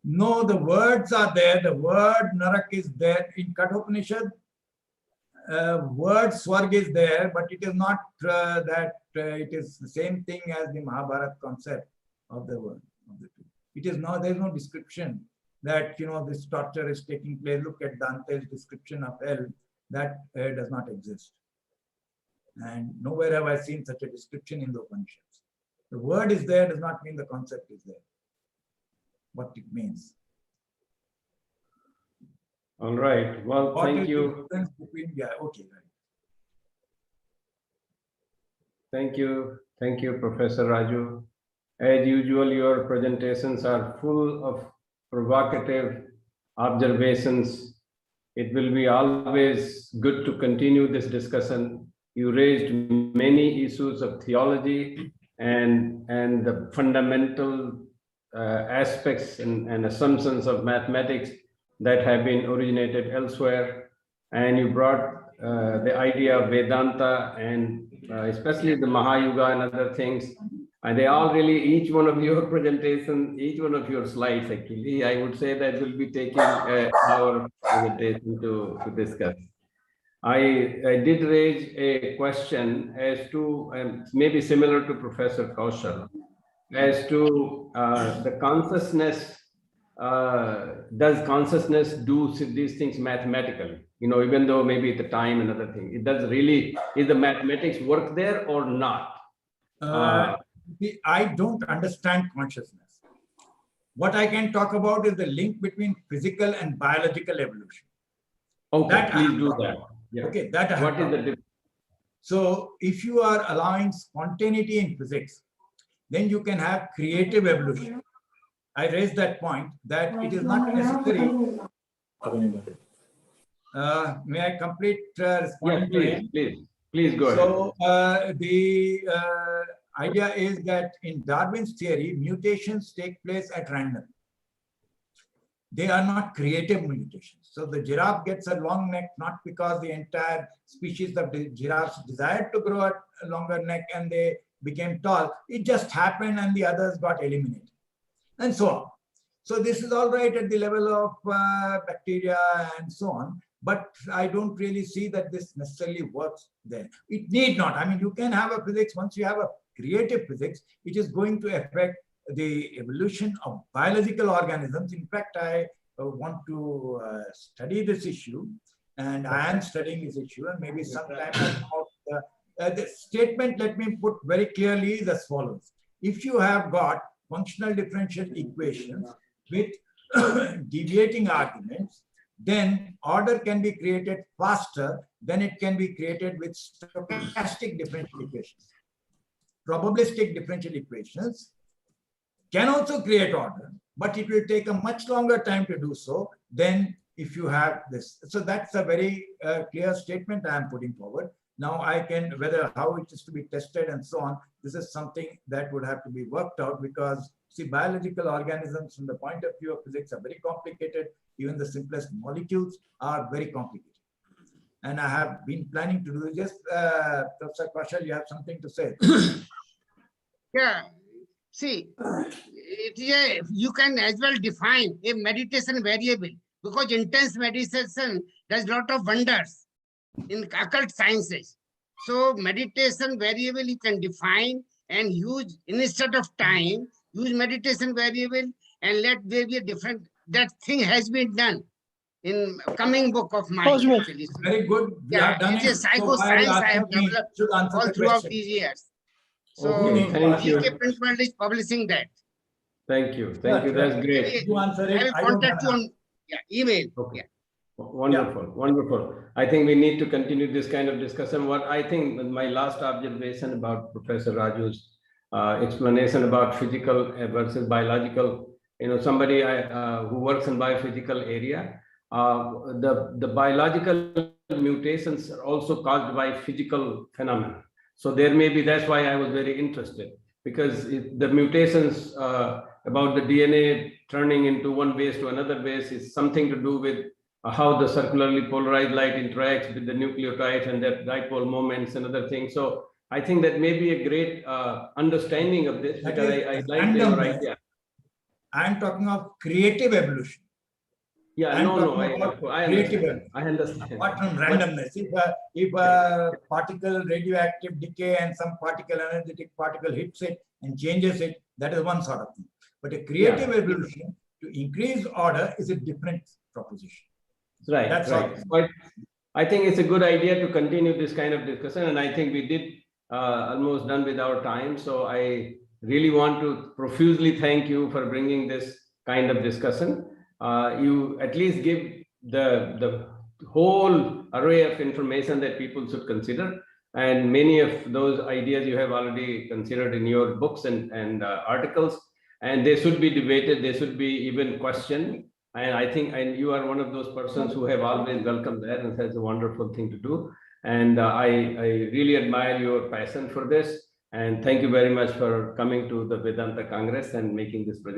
No, the words are there. The word narak is there in Kathopanishad. Word swarg is there, but it is not that it is the same thing as the Mahabharata concept of the word. It is now, there is no description that, this torture is taking place. Look at Dante's description of hell. That does not exist. And nowhere have I seen such a description in the Upanishads. The word is there does not mean the concept is there. What it means. all right. Well, What thank is the you. difference between, okay, right. Thank you. Thank you, Professor Raju. As usual, your presentations are full of provocative observations. It will be always good to continue this discussion. You raised many issues of theology and the fundamental aspects and assumptions of mathematics that have been originated elsewhere. And you brought the idea of Vedanta and especially the Mahayuga and other things. And they all really, each one of your presentation, each one of your slides, actually, I would say that will be taking our presentation to discuss. I did raise a question as to, maybe similar to Professor Kaushal, as to the consciousness. Does consciousness do these things mathematically? Even though maybe the time and other thing, it does really, is the mathematics work there or not? I don't understand consciousness. What I can talk about is the link between physical and biological evolution. Okay, That I please have do talked that. about. Yeah. Okay, that I have What is talked the about. difference? So if you are allowing spontaneity in physics, then you can have creative evolution. I raised that point that it is not necessary. May I complete responding to Yes, him? please go ahead. So the idea is that in Darwin's theory, mutations take place at random. They are not creative mutations. So the giraffe gets a long neck not because the entire species of the giraffes desired to grow a longer neck and they became tall. It just happened and the others got eliminated, and so on. So this is all right at the level of bacteria and so on, but I don't really see that this necessarily works there. It need not. I mean, you can have a physics, once you have a creative physics, it is going to affect the evolution of biological organisms. In fact, I want to study this issue, and I am studying this issue, and maybe sometime the statement, let me put very clearly, is as follows. If you have got functional differential equations with deviating arguments, then order can be created faster than it can be created with stochastic differential equations. Probabilistic differential equations can also create order, but it will take a much longer time to do so than if you have this. So that's a very clear statement I am putting forward. Now I can, whether how it is to be tested and so on, this is something that would have to be worked out, because see, biological organisms from the point of view of physics are very complicated. Even the simplest molecules are very complicated. And I have been planning to do this. Professor Kaushal, you have something to say? Yeah, see, you can as well define a meditation variable, because intense meditation does lot of wonders in occult sciences. So meditation variable you can define and use, instead of time, use meditation variable and let there be a different, that thing has been done in coming book of mine. Cosmic. Actually. So, Very good. We yeah, have done it it. is So why are you psychoscience I asking have me developed to answer all the throughout question? these years. So Okay, thank you. DK Print World is publishing that. Thank you. Sure. That's great. You answer I it. will I don't contact you have on email. Okay. Yeah. Wonderful. I think we need to continue this kind of discussion. What I think, my last observation about Professor Raju's explanation about physical versus biological, somebody who works in biophysical area, the biological mutations are also caused by physical phenomena. So there may be, that's why I was very interested, because the mutations about the DNA turning into one base to another base is something to do with how the circularly polarized light interacts with the nucleotides and their dipole moments and other things. So I think that may be a great understanding of this, because I like your idea. I'm talking of creative evolution. Yeah, I understand. Apart from randomness, if a particle radioactive decay and some particle energetic particle hits it and changes it, that is one sort of thing. But a creative evolution to increase order is a different proposition. Right. That's right. all. I think it's a good idea to continue this kind of discussion, and I think we did almost done with our time. So I really want to profusely thank you for bringing this kind of discussion. You at least give the whole array of information that people should consider, and many of those ideas you have already considered in your books and articles, and they should be debated, they should be even questioned. And I think you are one of those persons who have always welcomed that, and that's a wonderful thing to do. And I really admire your passion for this. And thank you very much for coming to the Vedanta Congress and making this project.